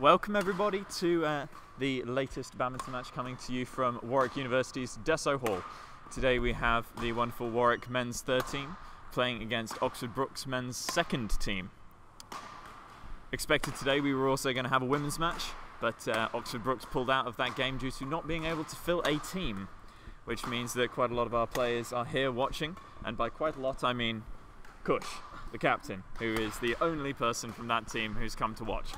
Welcome everybody to the latest badminton match coming to you from Warwick University's Desso Hall. Today we have the wonderful Warwick men's 3rd team playing against Oxford Brookes men's 2nd team. Expected today we were also going to have a women's match, but Oxford Brookes pulled out of that game due to not being able to fill a team, which means that quite a lot of our players are here watching, and by quite a lot I mean Kush, the captain, who is the only person from that team who's come to watch.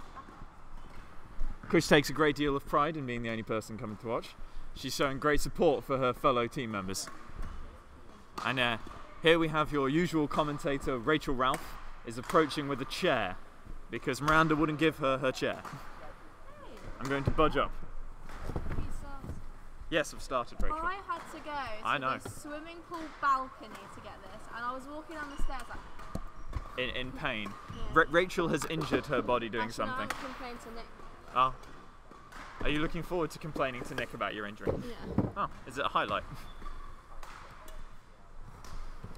Kush takes a great deal of pride in being the only person coming to watch. She's showing great support for her fellow team members. And here we have your usual commentator, Rachel Ralph, is approaching with a chair because Miranda wouldn't give her her chair. I'm going to budge up. Yes, I've started, Rachel. I had to go to the swimming pool balcony to get this, and I was walking down the stairs like... In pain. Yeah. Rachel has injured her body doing Actually, something. No, I'm complaining to Nick. Oh. Are you looking forward to complaining to Nick about your injury? Yeah. Oh, is it a highlight?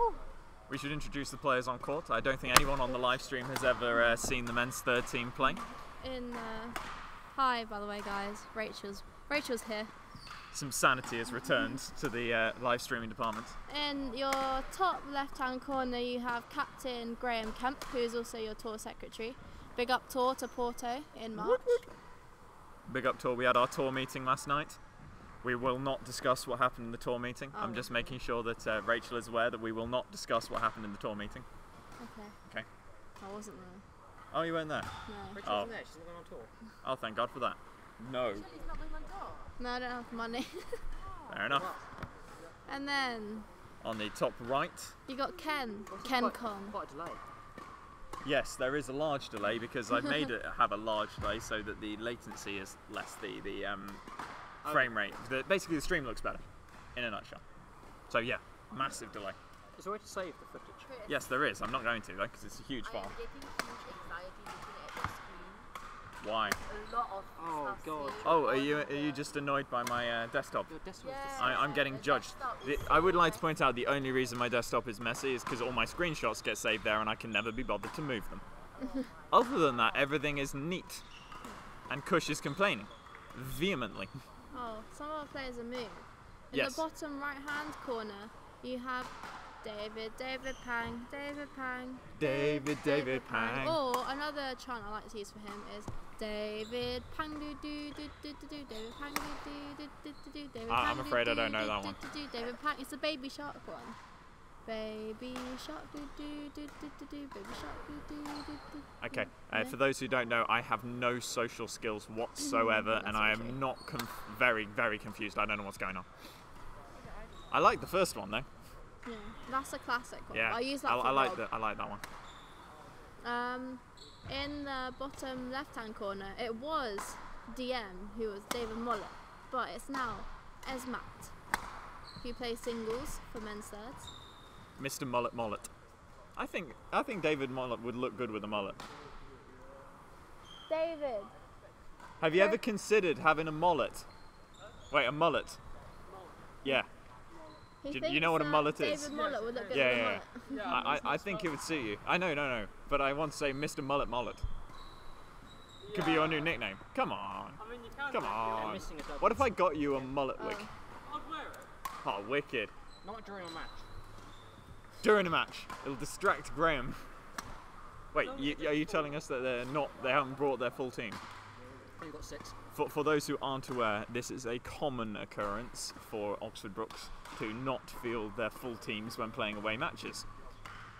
Ooh. We should introduce the players on court. I don't think anyone on the live stream has ever seen the men's 3rd team play. Hi, by the way, guys. Rachel's here. Some sanity has returned to the live streaming department. In your top left-hand corner, you have Captain Graham Kemp, who is also your tour secretary. Big up tour to Porto in March. Big up tour. We had our tour meeting last night. We will not discuss what happened in the tour meeting. Oh. I'm just making sure that Rachel is aware that we will not discuss what happened in the tour meeting. Okay. Okay. I wasn't there. Oh, you weren't there? No. Rachel wasn't there, she's not going on tour. Oh, thank God for that. No. No, I don't have money. Fair enough. And then On the top right, you got Ken. Quite Kong. a delay. yes, there is a large delay because I've made it have a large delay so that the latency is less, the frame rate. Basically, the stream looks better, in a nutshell. So yeah, massive delay. Is there a way to save the footage? Yes, there is. I'm not going to though because it's a huge file. getting huge anxiety looking at the screen. Why? A lot of Oh, stuff God. saved. Oh, are you just annoyed by my desktop? Your desktop Yeah. is I'm getting judged. I would like to point out the only reason my desktop is messy is because all my screenshots get saved there and I can never be bothered to move them. Other than that, everything is neat. And Kush is complaining vehemently. Oh, some of our players are moved. In Yes. the bottom right-hand corner, you have David Pang. David Pang. Or another chant I like to use for him is David Pang do do do do do do David Pang do do do do do do David Pang. I'm afraid I don't know that one. David Pang. It's a Baby Shark one. Baby Shark do do do do do do Baby Shark do do do do. Okay, for those who don't know, I have no social skills whatsoever, and I am not very, very confused. I don't know what's going on. I like the first one though. Yeah, that's a classic one. Yeah, I use that for I like Rob. that. I like that one. In the bottom left-hand corner, it was DM, who was David Mollett, but it's now Esmat, who plays singles for men's 3rds. Mr. Mullet. I think David Mullet would look good with a mullet. David. Have you ever considered having a mullet? Wait, a mullet? Yeah. You know what a mullet is? David Mollett would look good Yeah, with a mullet. I think it would suit you. I know, no. But I want to say Mr. Mullet. Could be your new nickname. Come on. I mean, you can. Come on. Missing a double. What if I got you a mullet wig? I'd wear it. Oh, wicked. Not during a match. During a match. It'll distract Graham. Wait, are you telling us that they haven't brought their full team? You've got 6. For those who aren't aware, this is a common occurrence for Oxford Brookes to not field their full teams when playing away matches.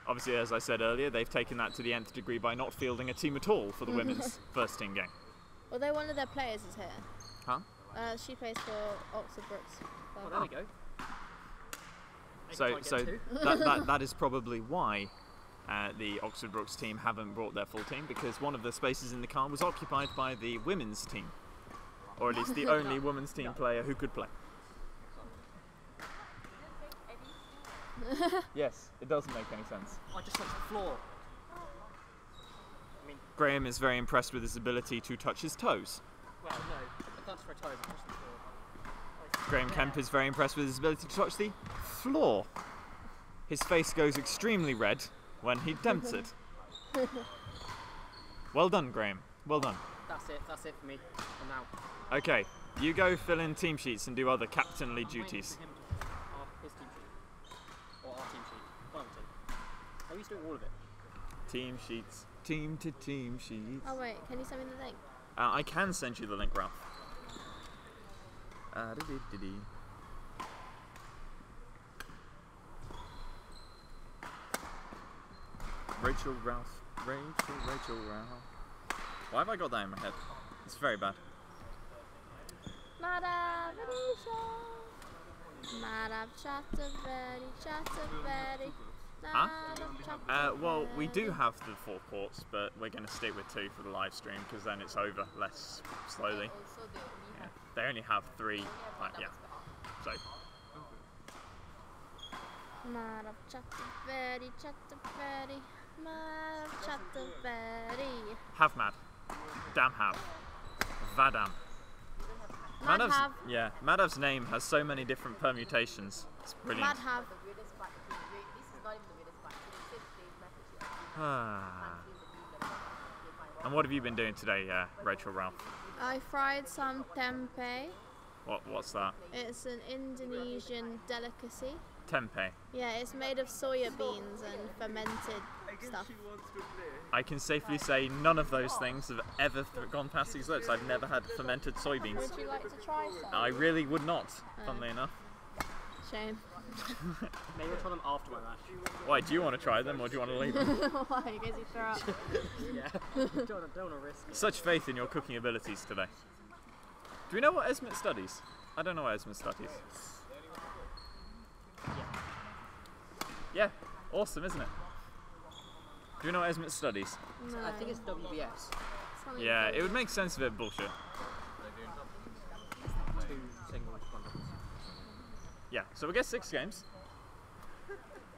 Obviously, as I said earlier, they've taken that to the nth degree by not fielding a team at all for the women's 1st team game. Although one of their players is here. Huh? She plays for Oxford Brookes. Well, there we go. So that is probably why the Oxford Brookes team haven't brought their full team, because one of the spaces in the car was occupied by the women's team. Or at least the only women's team player who could play. Yes, it doesn't make any sense. I just touched the floor. I mean, Graham is very impressed with his ability to touch his toes. well, no. I can't for toes, I touched the floor. Graham Kemp is very impressed with his ability to touch the floor. His face goes extremely red when he attempts it. Well done, Graham. Well done. That's That's it for me for now. Okay, you go fill in team sheets and do other captainly duties. For him to his team sheet. Or our team sheet. One of the two. Are we doing all of it? Team sheets. Team to team sheets. Oh wait, can you send me the link? I can send you the link, Ralph. Rachel, Ralph. Rachel, Ralph. Why have I got that in my head? It's very bad. Madame Chatterberry. Huh? Well, we do have the 4 courts, but we're going to stick with 2 for the live stream because then it's over less slowly. Also, they only Yeah. have They only have 3. Yeah. So. Madame Chatterberry. Madame Chatterberry. Have mad. Damn have. Vadam. Madhav. Yeah, Madhav's name has so many different permutations. It's brilliant. Madhav. the weirdest part. This is not even the weirdest part. They said they've messaged you. And what have you been doing today, Rachel, Ralph? I fried some tempeh. What's that? It's an Indonesian delicacy. Tempeh. Yeah, it's made of soya beans and fermented stuff. I can safely say none of those things have ever gone past these lips. I've never had fermented soybeans. Would you like to try some? I really would not, funnily enough. Shame. Maybe we'll try them after my match. Why, do you want to try them or do you want to leave them? Why? In case you throw up. Yeah. don't want to risk it. Such faith in your cooking abilities today. Do we know what Esmet studies? I don't know what Esmet studies. Yeah, awesome, isn't it? Do you know what Esmet studies? No. I think it's WBS. Something Yeah, called- it would make sense if it bullshit. 2 single bundles. Yeah, so we get 6 games.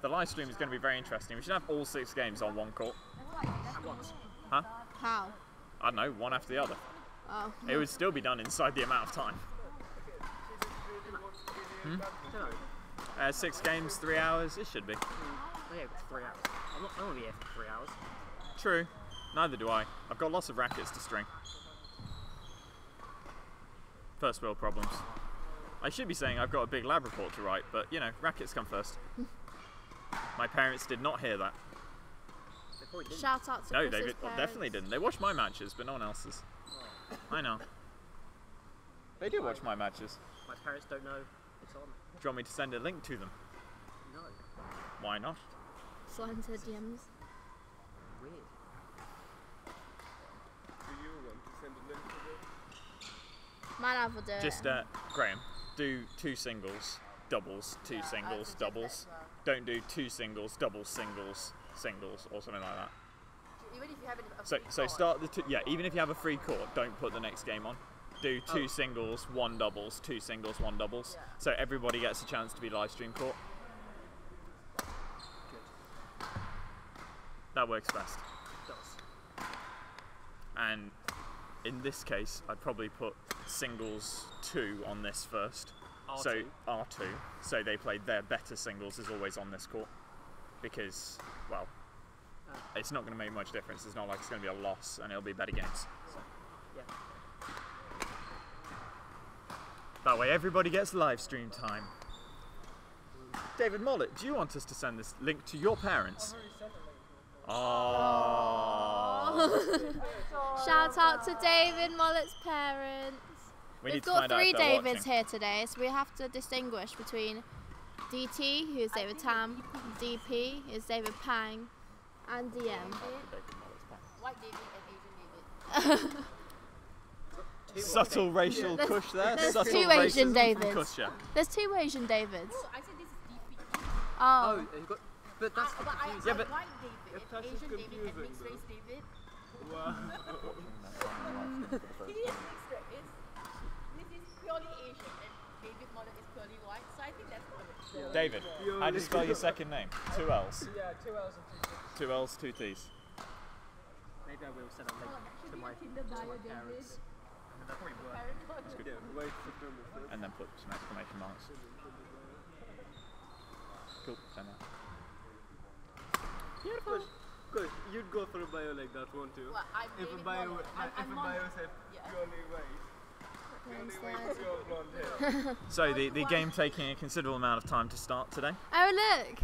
The live stream is going to be very interesting. We should have all 6 games on one court. At once. Huh? How? I don't know, one after the other. Oh. It would still be done inside the amount of time. I don't know. 6 games, 3 hours, it should be. Oh yeah, it's 3 hours. I'm not going to be here for 3 hours. True, neither do I. I've got lots of rackets to string. First world problems. I should be saying I've got a big lab report to write, but you know, rackets come first. My parents did not hear that. They probably didn't. Shout out to No, Chris's they definitely didn't. They watch my matches, but no one else's. I know. They do watch my matches. My parents don't know it's on. Do you want me to send a link to them? No. Why not? Slide into the DMs. Weird. Madhav will do it. Just, Graham, do 2 singles, doubles, 2 singles, doubles. Don't do 2 singles, doubles, singles, or something like that. Even if you have a So free start the even if you have a free court, don't put the next game on. Do 2 singles, 1 doubles, 2 singles, 1 doubles. Yeah. So everybody gets a chance to be live stream court. Good. That works best. It does. And in this case, I'd probably put singles 2 on this first. R2. So R2. So they played their better singles is always on this court. Because, well, it's not going to make much difference. It's not like it's going to be a loss and it'll be better games. So. Yeah. That way everybody gets live stream time. David Mollett, do you want us to send this link to your parents? Oh. Shout out to David Mollett's parents. We need We've to got find out 3 if they're Davids watching. here today, so we have to distinguish between DT, who's David Tam, DP, is David Pang, and DM. white David and Asian David. Subtle racial There's- push there. there's Subtle 2 Asian racism from Davids. Kusha. There's 2 Asian Davids. No, I said this is DP. Oh. you've got. But that's But I Yeah, but- white David, Asian David, and mixed race David. He is mixed race. This is purely Asian, and David Moller is purely white. So I think that's good. David, how do you spell your second name? 2 L's. Yeah, 2 L's and 2 T's. 2 L's, 2 T's. maybe I will send a link to my parents. And that'll probably work. And then put some exclamation marks. Cool, send that. Good course, you'd go for a bio like that, won't you? Well, I'm If a David bio, Waller. if a bio said purely white, purely white, pure blonde hair. So the game taking a considerable amount of time to start today. Oh look,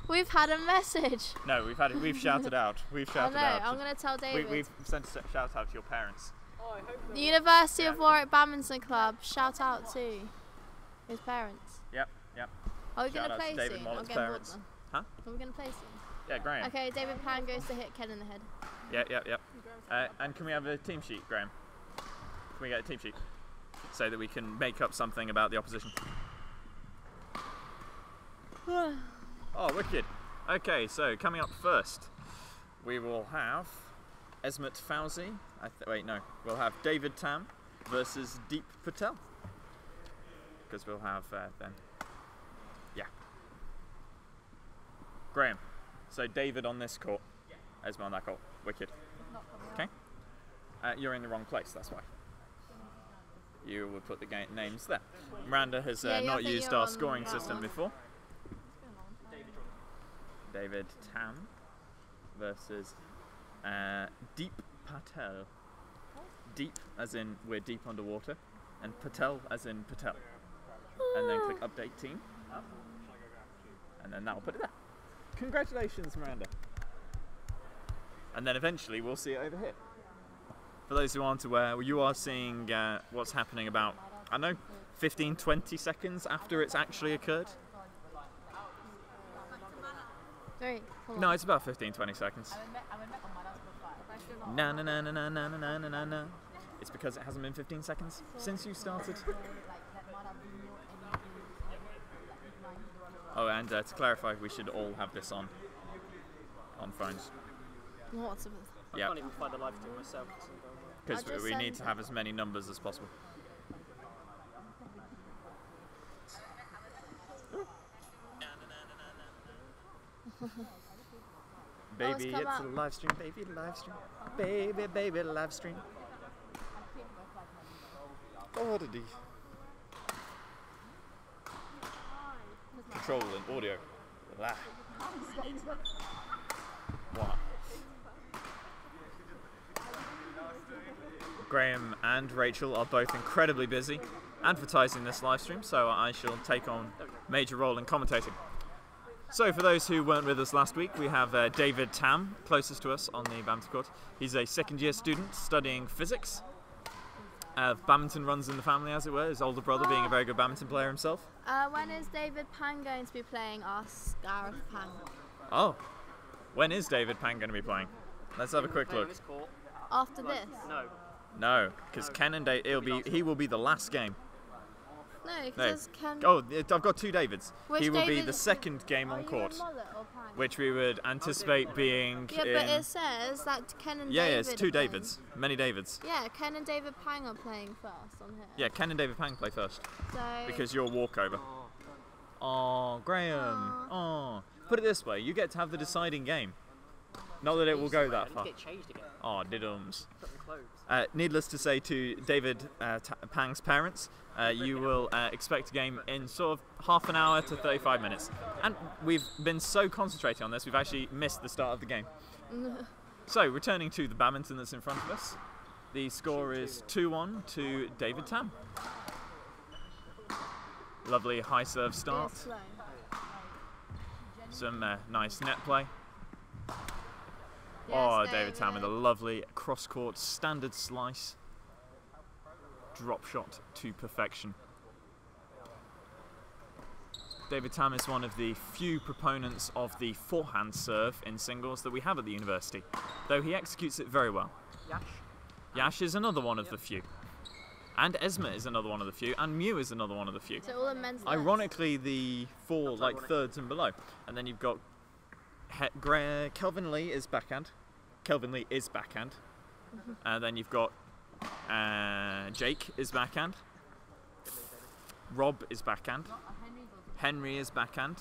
we've had a message. No, we've shouted out. We've I shouted know. out. I'm gonna tell David. We've sent a shout out to your parents. Oh, I hope The University of Warwick Badminton Club. Shout out to his parents. Yep. Are we Shout gonna out to play David soon? Mollett's I'm getting bored parents. now. Huh? Are we gonna play soon? Yeah, Graham. Okay, David Pan goes to hit Ken in the head. Yep. And can we have a team sheet, Graham? Can we get a team sheet so that we can make up something about the opposition? Oh, wicked. Okay, so coming up first, we will have Esmet Fauzi. Wait, no. We'll have David Tam versus Deep Patel. Because we'll have then. Yeah. Graham. So David on this court, Esmet on that court. Wicked. Okay. You're in the wrong place. That's why. You will put the names there. Miranda has Yeah, not I think used you're our on scoring that system one. before. David Tam versus Deep Patel. Deep as in we're deep underwater, and Patel as in Patel. And then click update team, and then that'll put it there. Congratulations, Miranda. And then eventually we'll see it over here. For those who aren't aware, you are seeing what's happening about, I don't know, 15-20 seconds after it's actually occurred. Three. Come No, on. it's about 15-20 seconds. Na. It's because it hasn't been 15 seconds since you started. Oh, and to clarify, we should all have this on phones. What's it? I Yeah, can't even find the live stream myself. because I'll just we need send to have as many numbers as possible. Baby, come it's up. a live stream. Baby, live stream. Baby, live stream. Oh, did he? Control and audio. Blah. What? Graham and Rachel are both incredibly busy advertising this live stream, so I shall take on major role in commentating. So for those who weren't with us last week, we have David Tam, closest to us on the badminton court. He's a second year student studying physics. Badminton runs in the family, as it were, his older brother being a very good badminton player himself. When is David Pan going to be playing us, Gareth Pan? Oh, when is David Pan going to be playing? Let's have a quick Play on look. this court. After this? No. No, because Ken and he will be the last game. No, No. because Ken. Oh, I've got two Davids. Which He will be David- the second game Are on you court, in Mullet or Pan? which we would anticipate being Yeah, in. but it says that Ken and Yeah, David. it's two are playing. Davids, many Davids. Yeah, Ken and David Pang are playing first on here. Yeah, Ken and David Pang play first So. because you're walkover. Oh, Graham. Oh, put it this way: you get to have the deciding game. Not that it will go that far. Get changed again. Oh, diddums. Put them clothes. Needless to say, to David Pang's parents, you will expect a game in sort of half an hour to 35 minutes. And we've been so concentrating on this, we've actually missed the start of the game. So, returning to the badminton that's in front of us, the score is 2-1 to David Tam. Lovely high serve do start, it slow. some nice net play. Yes, Oh, David Tam with a lovely cross-court standard slice. Drop shot to perfection. David Tam is one of the few proponents of the forehand serve in singles that we have at the university, though he executes it very well. Yash. Yash is another one of the few. And Esmet is another one of the few, and Mew is another one of the few. So all in men's nets. Ironically, the four Not like ironic. thirds and below. And then you've got Kelvin Lee is backhand. Kelvin Lee is backhand. And then you've got Jake is backhand. Rob is backhand. Henry is backhand.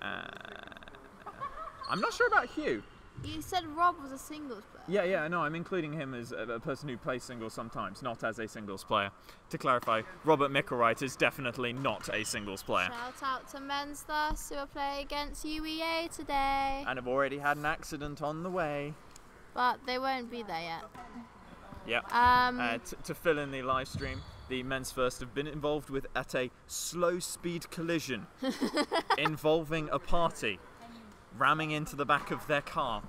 I'm not sure about Hugh. You said Rob was a singles player. Yeah, no, I'm including him as a person who plays singles sometimes, not as a singles player. To clarify, Robert Micklewright is definitely not a singles player. Shout out to men's thus who are playing against UEA today. And have already had an accident on the way. But they won't be there yet. Yeah. To fill in the live stream, the men's first have been involved at a slow speed collision involving a party ramming into the back of their car.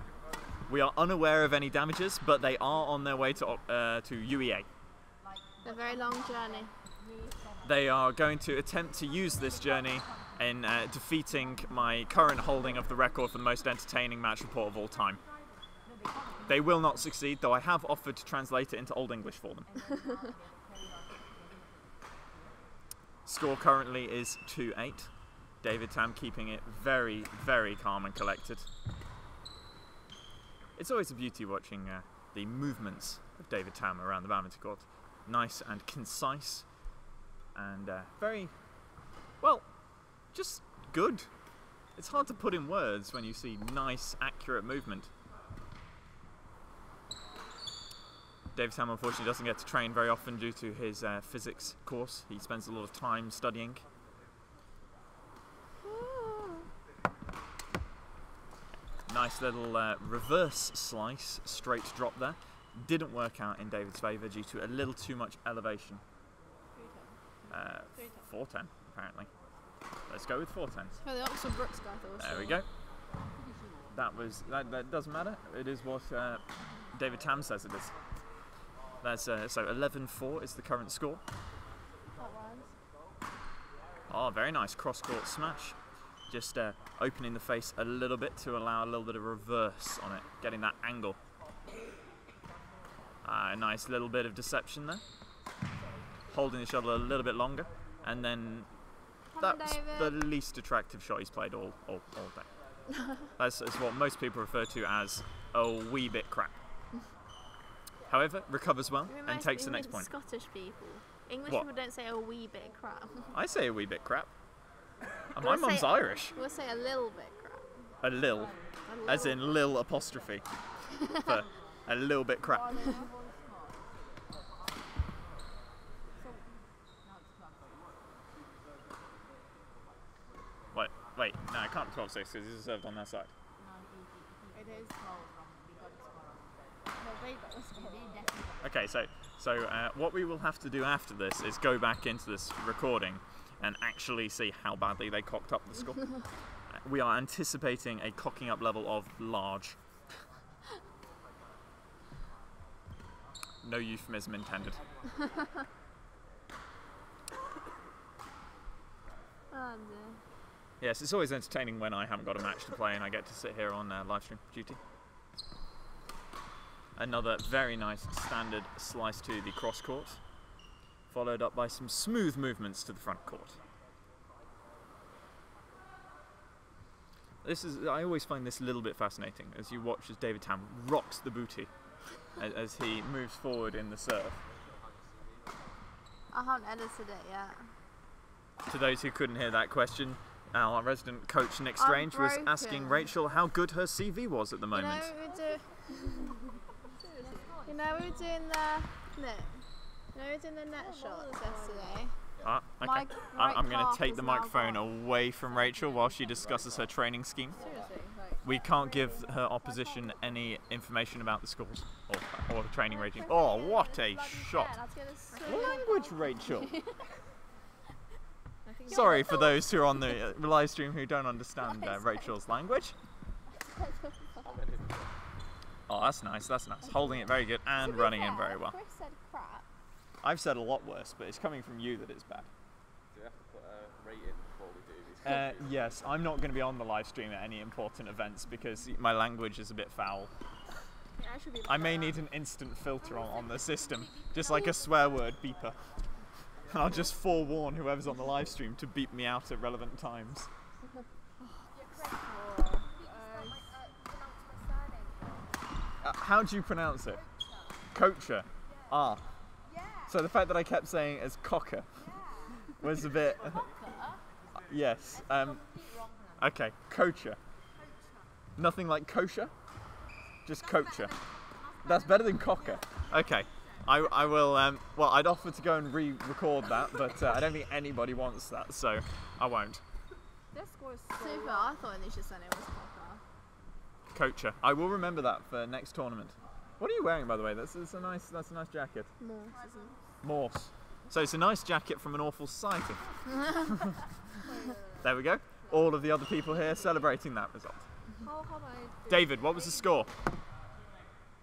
We are unaware of any damages, but they are on their way to UEA. A very long journey. They are going to attempt to use this journey in defeating my current holding of the record for the most entertaining match report of all time. They will not succeed, though I have offered to translate it into Old English for them. Score currently is 2-8. David Tam keeping it very, very calm and collected. It's always a beauty watching the movements of David Tam around the badminton court. Nice and concise and very, well, just good. It's hard to put in words when you see nice, accurate movement. David Tam unfortunately doesn't get to train very often due to his physics course. He spends a lot of time studying. Nice little reverse slice, straight drop there. Didn't work out in David's favour due to a little too much elevation. 410 apparently. Let's go with 410s. For the Oxford Brookes guy, there we go. That doesn't matter. It is what David Tam says it is. That's so 11-4 is the current score. Oh, very nice cross-court smash. Just opening the face a little bit to allow a little bit of reverse on it, getting that angle. A nice little bit of deception there. Holding the shuttle a little bit longer, and then that's the least attractive shot he's played all day. That's what most people refer to as a wee bit crap. However, recovers well and takes the next point. Scottish people. English people don't say a wee bit crap. I say a wee bit crap. My mum's Irish. We'll say a little bit crap. A lil. As in lil apostrophe. For a little bit crap. Wait, no, I can't 12-6 because he's served on that side. It is. Okay, so what we will have to do after this is go back into this recording and actually see how badly they cocked up the score. We are anticipating a cocking up level of large. No euphemism intended. Oh dear. Yes, it's always entertaining when I haven't got a match to play and I get to sit here on live stream duty. Another very nice standard slice to the cross court, followed up by some smooth movements to the front court. I always find this a little bit fascinating as you watch as David Tam rocks the booty as he moves forward in the serve. I haven't edited it yet. To those who couldn't hear that question, our resident coach Nick Strange was asking Rachel how good her CV was at the moment. You know we were doing the net shots yesterday. Okay. I'm going to take the microphone away from Rachel while she discusses her training scheme. We can't give her opposition any information about the schools or the training regime. Oh, what a shot! Language, Rachel. Sorry for those who are on the live stream who don't understand Rachel's language. Oh, that's nice, that's nice. Holding it very good and running in very well. Chris said crap. I've said a lot worse, but it's coming from you that it's bad. Do we have to put a rating before we do these? Yes, I'm not going to be on the live stream at any important events because my language is a bit foul. Yeah, I may need an instant filter on the system, just like a swear word beeper. And I'll just forewarn whoever's on the live stream to beep me out at relevant times. How do you pronounce it? Coacher. Ah. So the fact that I kept saying it as cocker was a bit... Yes. Okay, coacher. Nothing like kosher? Just coacher. That's better than cocker. Okay. I will, well, I'd offer to go and re-record that, but I don't think anybody wants that, so I won't. That score is so Super, low. I thought Anisha said it was proper. Coacher. I will remember that for next tournament. What are you wearing, by the way? That's a nice jacket. Morse, isn't it? Morse. So it's a nice jacket from an awful society. There we go. All of the other people here celebrating that result. How I... David, what was the score?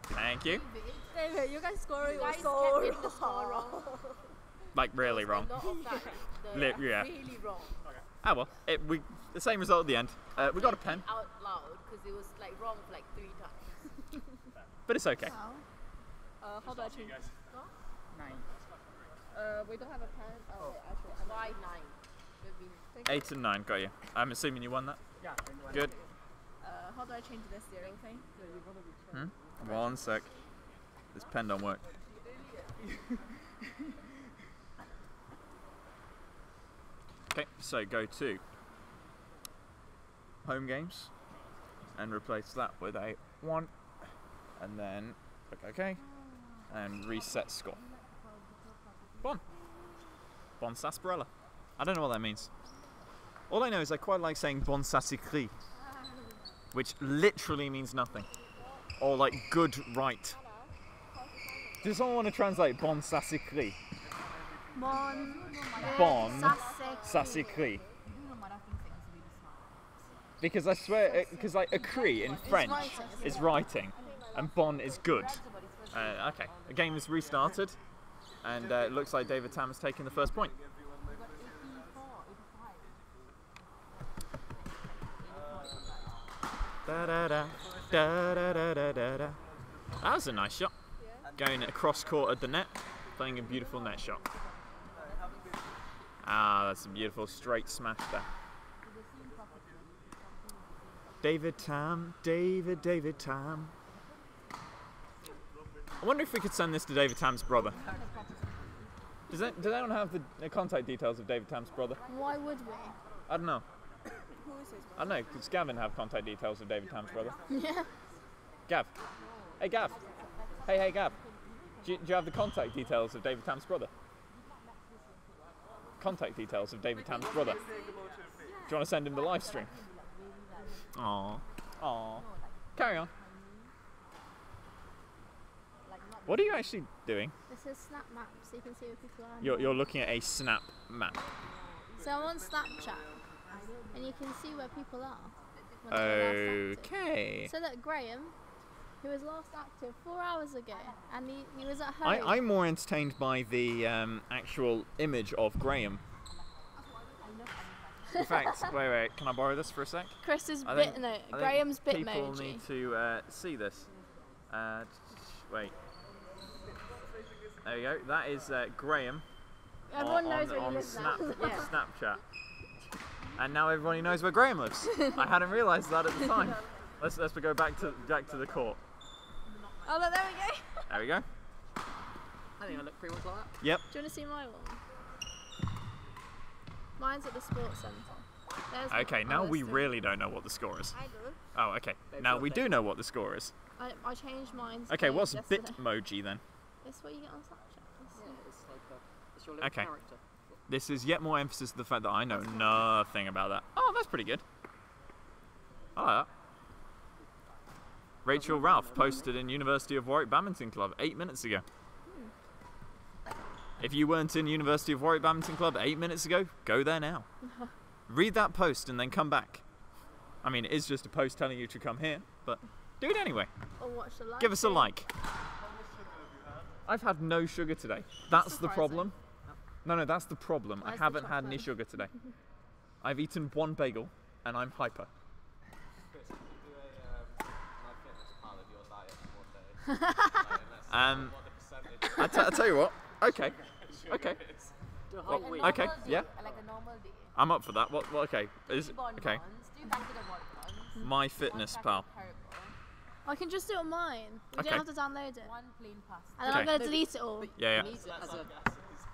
Thank you. David, you guys scoring was kept so getting the score wrong. Like really wrong. A lot of that, Yeah. really wrong. Ah well, the same result at the end. We got a pen, Out loud because it was like wrong for like 3 times. but it's okay. Wow. How about you? 9. We don't have a pen. Oh, actually, 5, 9. We've been 8 and 9, got you. I'm assuming you won that. Yeah. Good. how do I change this 0 thing? One sec. This pen don't work. Okay, so go to home games and replace that with a 1, and then click OK and reset score. Bon. Bon sarsaparilla. I don't know what that means. All I know is I quite like saying bon sassicri, which literally means nothing. Or like good right. Does someone want to translate bon sassicri? Bon sassicri. Because I swear, because like acri in French is writing, and bon is good. Okay, the game is restarted, and it looks like David Tam has taken the first point. Da da da da da da da da da. That was a nice shot. Going across court at the net, playing a beautiful net shot. Ah, that's a beautiful straight smash there. David Tam, David Tam. I wonder if we could send this to David Tam's brother. Do they don't have the contact details of David Tam's brother? Why would we? I don't know. Who is his I don't know. Does Gavin have contact details of David Tam's brother? Yeah. Gav. Hey Gav. Hey Gav. Do you have the contact details of David Tam's brother? Contact details of David Tam's brother. Do you want to send him the live stream? Aww. Aww. Carry on. What are you actually doing? This is Snap Map, so you can see where people are. You're looking at a snap map. So I'm on Snapchat, and you can see where people are. when they're last active. Okay. So look, Graham, who was last active 4 hours ago, and he was at home. I'm more entertained by the actual image of Graham. In fact, wait, can I borrow this for a sec? Chris's I bit, think- no, I think Graham's bit people emoji. need to see this. Wait. There you go. That is Graham Everyone knows where he on lives now. Snapchat. And now everybody knows where Graham lives. I hadn't realised that at the time. Let's go back to the court. Oh look, there we go. There we go. I think I look pretty much like that. Yep. Do you want to see my one? Mine's at the sports centre. There's the- Okay, now oh, we there's the- really don't know what the score is. I do. Oh, okay. Now we do know what the score is. I changed mine. Okay, what's Bitmoji then? It's what you get on Snapchat. Let's see. Yeah, it's like it's your little Okay. character. This is yet more emphasis to the fact that I know nothing about that. Oh, that's pretty good. I like that. Rachel Ralph posted in University of Warwick Badminton Club 8 minutes ago. If you weren't in University of Warwick Badminton Club 8 minutes ago, go there now. Read that post and then come back. I mean, it is just a post telling you to come here, but do it anyway. Or watch the live Give us a stream. like. I've had no sugar today. That's the surprising. problem. No, that's the problem. Where's I the haven't had any chocolate? sugar today. I've eaten one bagel and I'm hyper. I tell you what. Okay. Do a whole week. Okay. Yeah. like a normal day. I'm up for that. What? Okay. Is Bon okay. bons. Do you fancy the bon bons? My Fitness Pal. I can just do it on mine. You Okay. don't have to download it. One plain pasta. And then I'm Okay. going to delete it all. Yeah. Needs it as a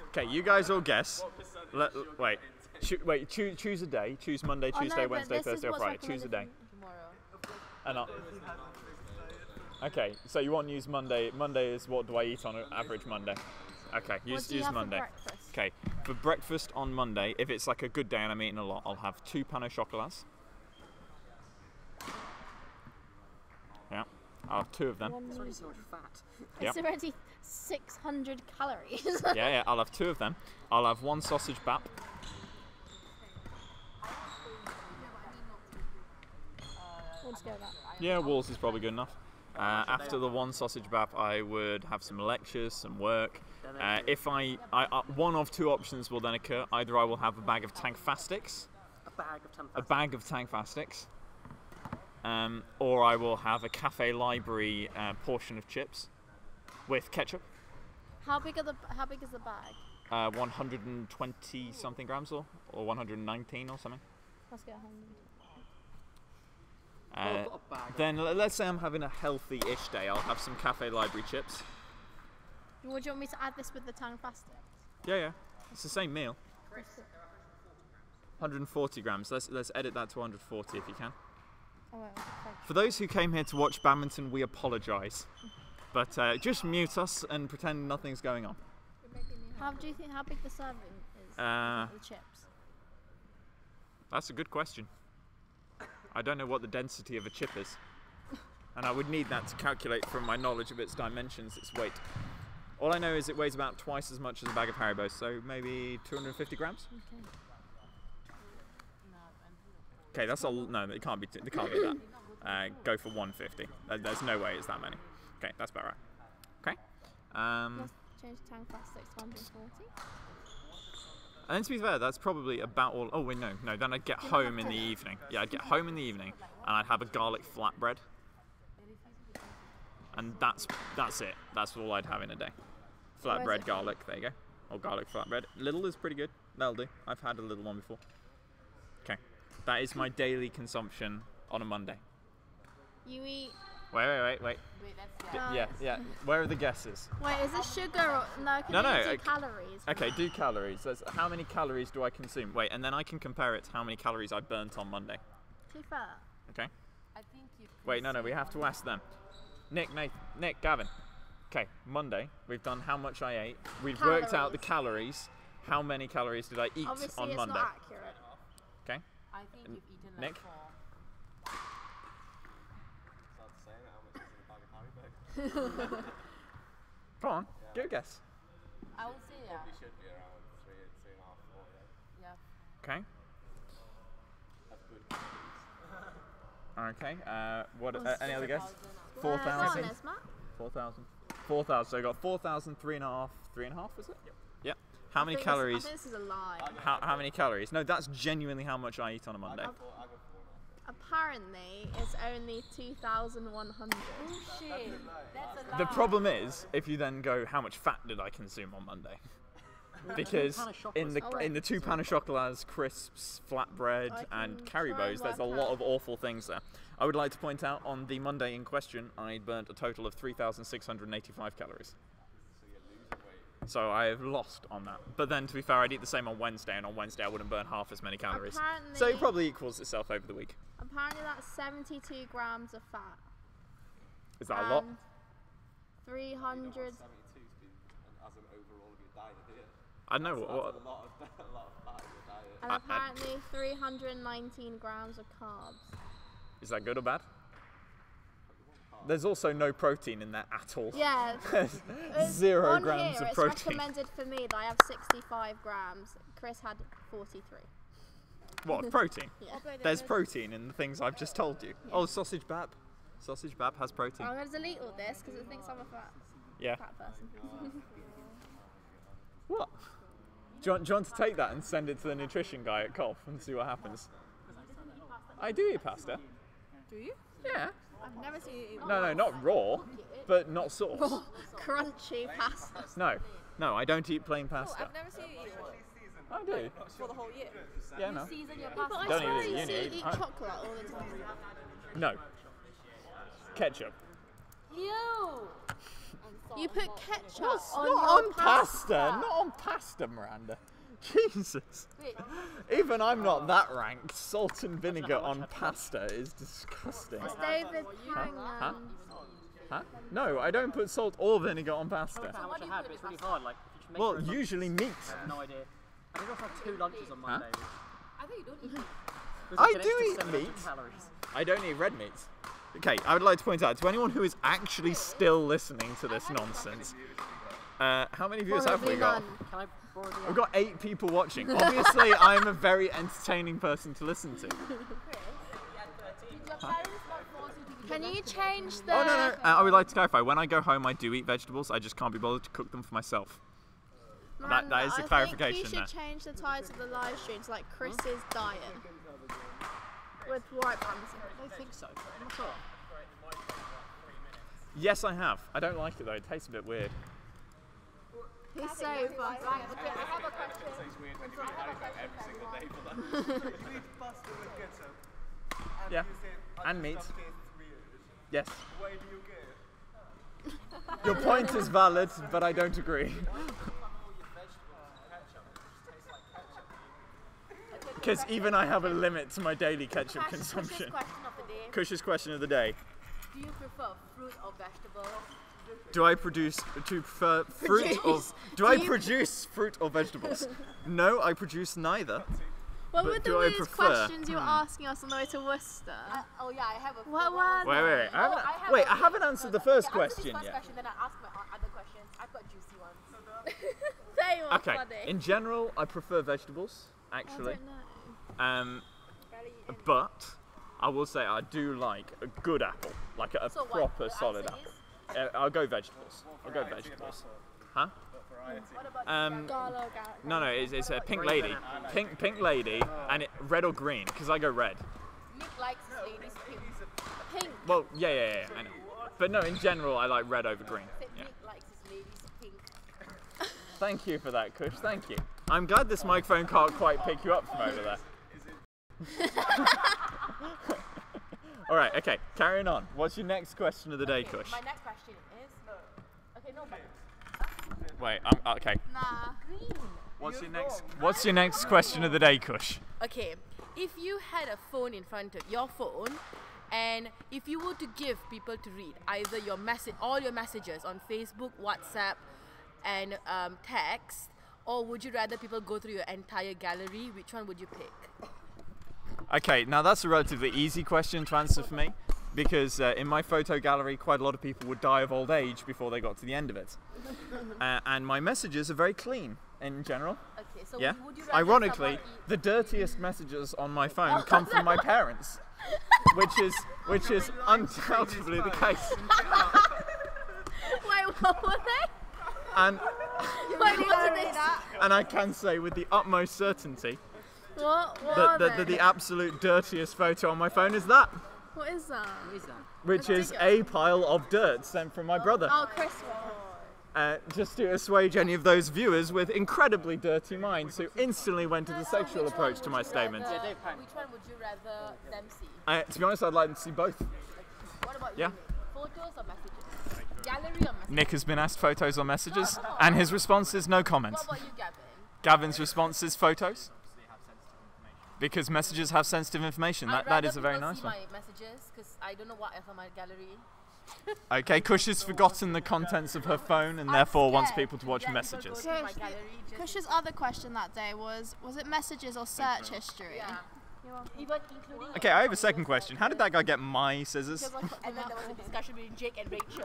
Okay. You guys all guess. Wait. Choose a day. Choose Monday, Oh, no, Tuesday, but Wednesday, this is Thursday, or what's Friday. Choose a day. recommended Tomorrow. And Okay, so you want to use Monday. Monday is what do I eat on an average Monday? Okay, use Monday. Okay, for breakfast on Monday, if it's like a good day and I'm eating a lot, I'll have 2 pain au chocolats. Yeah, I'll have 2 of them. It's already so much fat. Yep. It's already 600 calories. Yeah, I'll have 2 of them. I'll have 1 sausage bap. We'll just go with that. Yeah, Walls is probably good enough. After the 1 sausage bap, I would have some lectures, some work. If one of 2 options will then occur. Either I will have a bag of Tank Fastics. A bag of Tank Fastics. Or I will have a Cafe Library portion of chips with ketchup. How big is the bag? 120 something grams or 119 or something. Let's get 100. Then let's say I'm having a healthy-ish day. I'll have some Cafe Library chips. Would you want me to add this with the Tang Fastics? Yeah. It's the same meal. 140 grams. Let's edit that to 140 if you can. Oh, wait, For those who came here to watch badminton, we apologise. But just mute us and pretend nothing's going on. How big the serving is? The chips. That's a good question. I don't know what the density of a chip is. And I would need that to calculate from my knowledge of its dimensions, its weight. All I know is it weighs about twice as much as a bag of Haribo's, so maybe 250 grams? Okay, that's all. No, it can't be that. Go for 150. There's no way it's that many. Okay, that's about right. Okay. Let's change Tang Fastics to 140. And to be fair, that's probably about all. Oh wait, no. Then I'd get home in the evening. Yeah, I'd get home in the evening, and I'd have a garlic flatbread. And that's it. That's all I'd have in a day. Flatbread, garlic. There you go. Or garlic flatbread. Little is pretty good. That'll do. I've had a little one before. Okay, that is my daily consumption on a Monday. You eat. Wait. Guys. Yeah. Where are the guesses? Wait, is this sugar or no? Can you do calories? Okay, do calories. How many calories do I consume? Wait, and then I can compare it to how many calories I burnt on Monday. Too fair. Okay. I think you. Wait, no, we have to ask them. Nick, Gavin. Okay, Monday, we've done how much I ate. We've worked out the calories. How many calories did I eat Obviously, on it's Monday? not accurate. Okay. I think you've eaten like Nick? 4. Come on, give a guess. I would say yeah. Probably should be around 3.5, 4. Yeah. Okay. That's good. Okay. What? Any other guess? 4,000. 4,000. 4,000. So I got 4,000, 3.5. 3.5 was it? Yep. How many calories? I think this is a lie. How many calories? No, that's genuinely how much I eat on a Monday. Apparently, it's only 2,100. Bullshit. That's a lie. The problem is, if you then go, how much fat did I consume on Monday? Because in the 2 pain au chocolats, crisps, flatbread, and Haribo's, there's a lot of awful things there. I would like to point out, on the Monday in question, I burnt a total of 3,685 calories. So I have lost on that. But then, to be fair, I'd eat the same on Wednesday, and on Wednesday I wouldn't burn half as many calories. So it probably equals itself over the week. Apparently that's 72 grams of fat. Is that a lot? 300. 72 as an overall of your diet here. I know That's what. a lot of fat in your diet. And apparently 319 grams of carbs. Is that good or bad? There's also no protein in that at all. Yeah. 0 on grams here, of it's protein. recommended for me that I have 65 grams. Chris had 43. What, protein? Yeah. There's protein in the things I've just told you. Oh, sausage bap. Sausage bap has protein. I'm going to delete all this because it thinks I'm a fat person. What? Do you want to take that and send it to the nutrition guy at Colf and see what happens? I do eat pasta. Do you? Yeah. I've never seen you eat. No, not raw, but not sauce. Crunchy pasta. No, I don't eat plain pasta. I've never seen you eat one I do. for the whole year. Yeah, no. Season your But pasta. I Don't swear eat it, you you see you eat. eat chocolate all the time. No. Ketchup. You. You put ketchup Not on your on pasta. Not on pasta, Miranda. Jesus. Wait. Even I'm not that rank. Salt and vinegar on pasta is disgusting. It's David Huh? Pangman. Huh? No, I don't put salt or vinegar on I don't pasta. know how much I had, but it's really hard. Like, if you just make Well, your own lunches, usually meat. I have no idea. I think I had 2 lunches on Monday. Which I thought you don't eat meat. was I like an do extra eat 700 meat. Calories. I don't eat red meat. Okay, I would like to point out to anyone who is actually still listening to this nonsense, how many viewers have we got? Can I borrow the We've got 8 people watching. Obviously, I'm a very entertaining person to listen to. Can you change the? Oh, no. I would like to clarify. When I go home, I do eat vegetables. I just can't be bothered to cook them for myself. Man, that is the I clarification think you should change the title of the live stream to like Chris's diet with white buns. I don't think so. I'm not sure. Yes, I have. I don't like it though. It tastes a bit weird. He's so Right, fun. okay, I have a question. Every single day for that. You eat pasta with ketchup. And Yeah. You say, And meat. Tastes weird. Yes. Why do you care? Your point is valid, but I don't agree. Because even I have a limit to my daily ketchup consumption. Question of the day. Kush's question of the day. Do you prefer fruit or vegetables? Do I prefer fruit or do I produce fruit or vegetables? No, I produce neither. What But were the do I weird prefer- questions you were asking us on the way to Worcester? Oh yeah, I have a. What were Wait. I haven't answered the first question First yet. question, then I ask my other questions. I've got juicy ones. They were Okay. funny. In general, I prefer vegetables, I actually. don't know. But I will say I do like a good apple, like a So what, proper the solid answer apple. I'll go vegetables. I'll go vegetables. Huh? What about Gala, No, it's a pink lady. Pink lady, and red or green, because I go red. Nick likes his ladies pink. pink? Well, yeah, I know. But no, in general, I like red over green. Said Yeah. Nick likes his ladies pink. Thank you for that, Kush. Thank you. I'm glad this microphone can't quite pick you up from over there. All right, okay, carrying on. What's your next question of the day, Kush? My next question is. Okay, no, but Wait, okay. Nah. What's your next question of the day, Kush? okay, if you had a phone in front of your phone, and if you were to give people to read either your message, all your messages on Facebook, WhatsApp, and text, or would you rather people go through your entire gallery? Which one would you pick? Okay, now that's a relatively easy question to answer for me, because in my photo gallery, quite a lot of people would die of old age before they got to the end of it. And my messages are very clean in general. Okay, so Yeah. would you rather Ironically, someone the dirtiest messages on my phone come from my parents, which is undoubtedly the case. Wait, what were they? And Wait, what did they say? and I can say with the utmost certainty What that are they? the absolute dirtiest photo on my phone is that, What is that? What is that? which is a pile of dirt sent from my brother. Oh, Chris. Just to assuage any of those viewers with incredibly dirty minds who instantly went to the sexual approach to my statement. Yeah, Dave Pan. Which one would you rather them see? To be honest, I'd like to see both. What about Yeah. you? Photos or messages? Gallery or messages? Nick has been asked photos or messages, and his response is no comment. What about you, Gavin? Gavin's response is photos, because messages have sensitive information. I'd That is rather a very people nice see one. my messages because I don't know what else on my gallery. Okay, Kush has forgotten the contents of her phone and therefore wants people to watch Yeah, messages. people go to my gallery just Kush's other question that day was it messages or search history? yeah. Even including Okay, I have a second question. How did that guy get my scissors? and then there was a discussion between Jake and Rachel.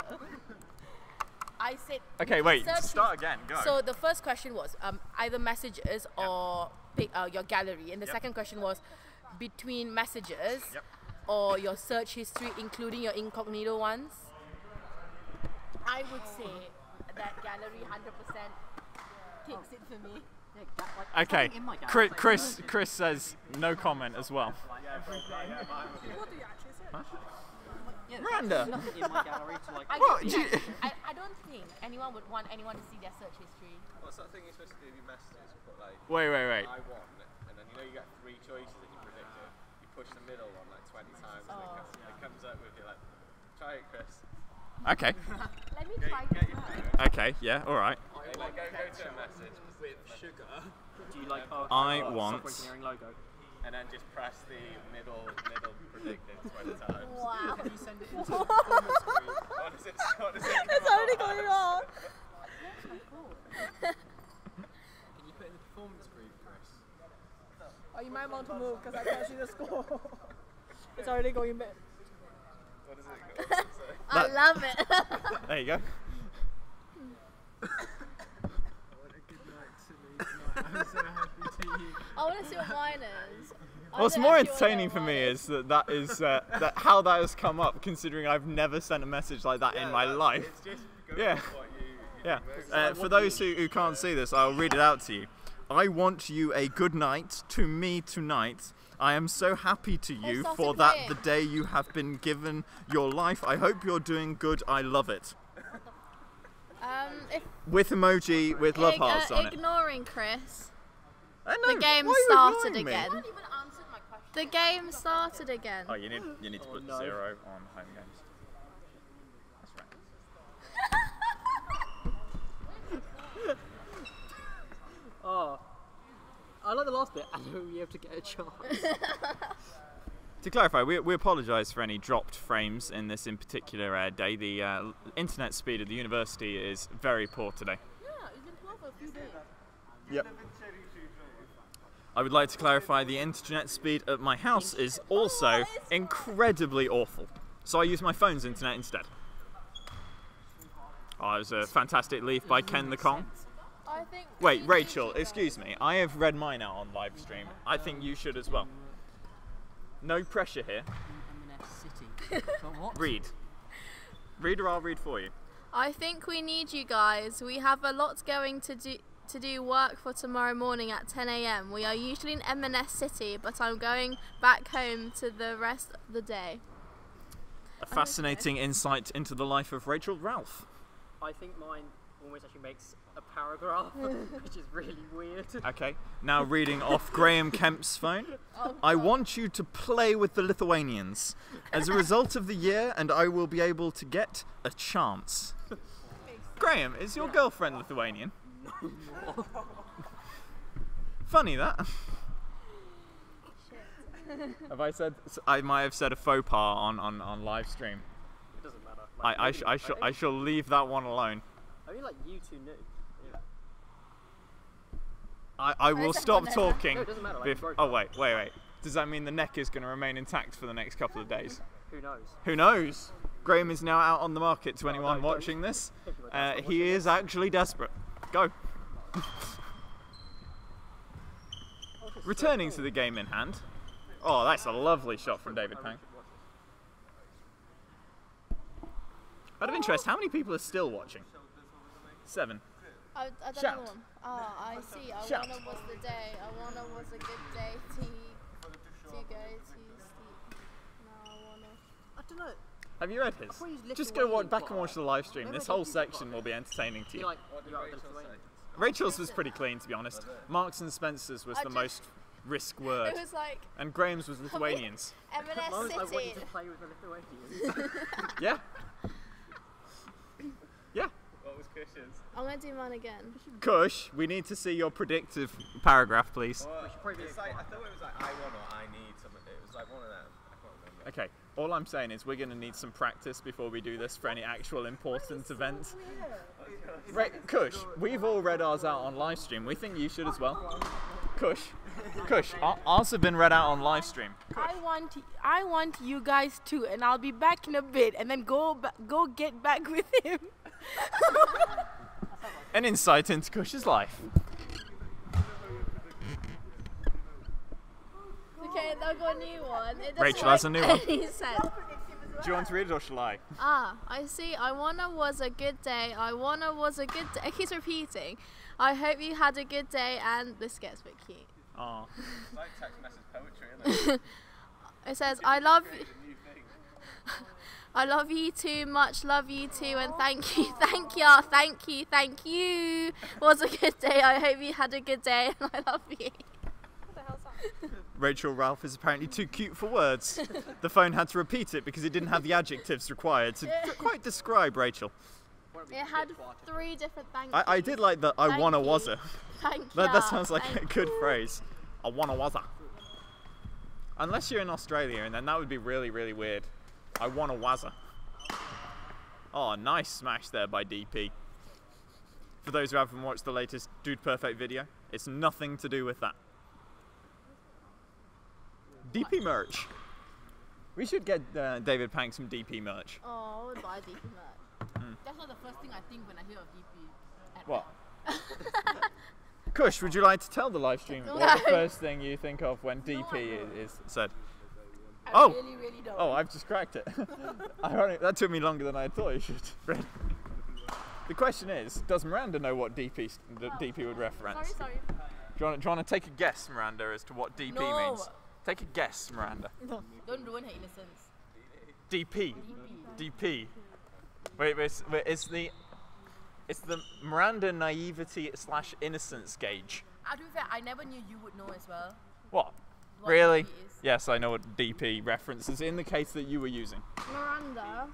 I said Okay, wait, search start again, go. So the first question was either messages or pick your gallery, and the second question was between messages or your search history, including your incognito ones. I would say that gallery 100% takes it for me. Yeah, like, Okay, something in my gallery. Chris says no comment as well. Yeah, Miranda. there's nothing in my gallery to like. I, What, don't- do you- I don't think anyone would want anyone to see their search history. What's that thing you're supposed to do with your messages? You put like, Wait. I won, and then you get 3 choices that you predicted. You push the middle one like 20 times, and it comes up with you like, try it, Chris. Okay, Let me try Get to your phone. okay, yeah, alright. Okay, like, go to a message with sugar. Do you like our I software want- engineering logo? and then just press the middle predicted 20 times. Wow. Can you send it into the performance group? What does it It's already going on. Can you put it in the performance group, Chris? Oh, you might want to move because I can't see the score. It's already going a bit. What does it go? I love it. There you go. What a good night to me tonight. I'm so happy to you. I want to see what mine is. What's more entertaining for me is that how that has come up, considering I've never sent a message like that in my life. It's just good Yeah. what you Yeah. For those who can't see this, I'll read it out to you. I want you a good night to me tonight. I am so happy to you started for that playing. the day you have been given your life. I hope you're doing good. I love it. If With emoji with love hearts on it. ignoring Chris, No, the game why are you started ignoring me? again. You haven't even answered my question. The game started again. Oh, you need to put 0 on home games. That's right. Oh, I like the last bit. I don't be able to get a chance. To clarify, we apologise for any dropped frames in this in particular day. The internet speed at the university is very poor today. Yeah, it's been 12 for a few days. Yep. I would like to clarify the internet speed at my house is also incredibly awful. So I use my phone's internet instead. Oh, it was a fantastic leaf by Ken the Kong. I think. Wait, Rachel, excuse me. I have read mine out on live stream. I think you should as well. No pressure here. M&S City. But what? Read. Read or I'll read for you. I think we need you guys. We have a lot going to do work for tomorrow morning at 10 a.m. We are usually in M&S City, but I'm going back home to the rest of the day. A fascinating insight into the life of Rachel Ralph. I think mine almost actually makes a paragraph, which is really weird. Okay, now reading off Graham Kemp's phone. I want you to play with the Lithuanians. As a result of the year, and I will be able to get a chance. Graham, is your girlfriend Lithuanian? Funny that. Have I said? I might have said a faux pas on live stream. It doesn't matter. Like, I shall leave that one alone. I mean, like, you two knew. Yeah. I will stop talking. No, it doesn't matter. Like, Oh wait. Does that mean the neck is going to remain intact for the next couple of days? Who knows? Who knows? Graham is now out on the market to anyone no, watching this. People are desperate He watching is actually desperate. Go. Returning to the game in hand. Oh, that's a lovely shot from David Pang. Out of interest, how many people are still watching? 7. I don't Shout. know. I see. I Shout. wanna was the day. I wanna was a good day to go to sleep. No, I wanna. I don't know. Have you read his? thought he was Just go Lithuanian, back and watch the live stream. Maybe This I whole don't section will be entertaining to You're you. like, you're out of the Lithuanian. Rachel's was pretty clean, to be honest. Marks and Spencer's was I the just- most risk word. It was like And Graham's was Lithuanians. M&S Mine was, I want you City. to play with the Lithuanians. Yeah. Yeah. What was Cushion's? I'm gonna do mine again. Kush, we need to see your predictive paragraph, please. probably It's like, I thought it was like I want or I need something. It was like one of them. I can't remember. Okay, all I'm saying is we're going to need some practice before we do this for any actual important event. Kush, we've all read ours out on live stream. We think you should as well. Kush, ours have been read out on live stream. I want you guys too, and I'll be back in a bit, and then go get back with him. An insight into Kush's life. Okay, they'll go a new one. It doesn't Rachel has a make new one. any sense. Do you want to read it or shall I? I see. I wanna was a good day. I wanna was a good day. It keeps repeating. I hope you had a good day, and this gets a bit cute. Oh. It's like text message poetry, isn't it? It says, I love Created a new thing. I love you too much, love you too, and thank you. Was a good day. I hope you had a good day, and I love you. What the hell's that? Rachel Ralph is apparently too cute for words. The phone had to repeat it because it didn't have the adjectives required to quite describe Rachel. It had 3 different thank yous. I did like the I Thank wanna you. was a. Thank you. That sounds like a Thank good phrase. I wanna was a. Unless you're in Australia, and then that would be really, really weird. I want a wazza. Oh, nice smash there by DP. For those who haven't watched the latest Dude Perfect video, it's nothing to do with that. DP merch. We should get David Pang some DP merch. Oh, I would buy DP merch. That's not the first thing I think when I hear of DP. What? Kush, would you like to tell the live stream what the first thing you think of when DP is said? I really don't. Oh, I've just cracked it. Ironic, that took me longer than I thought it should. The question is, does Miranda know what DP would reference? Sorry. Do you want to take a guess, Miranda, as to what DP means? Take a guess, Miranda. Don't ruin her innocence. DP. Wait, it's the Miranda naivety / innocence gauge. To be fair, I never knew you would know as well. What? What Really? DP is. Yes, I know what DP references in the case that you were using. Miranda,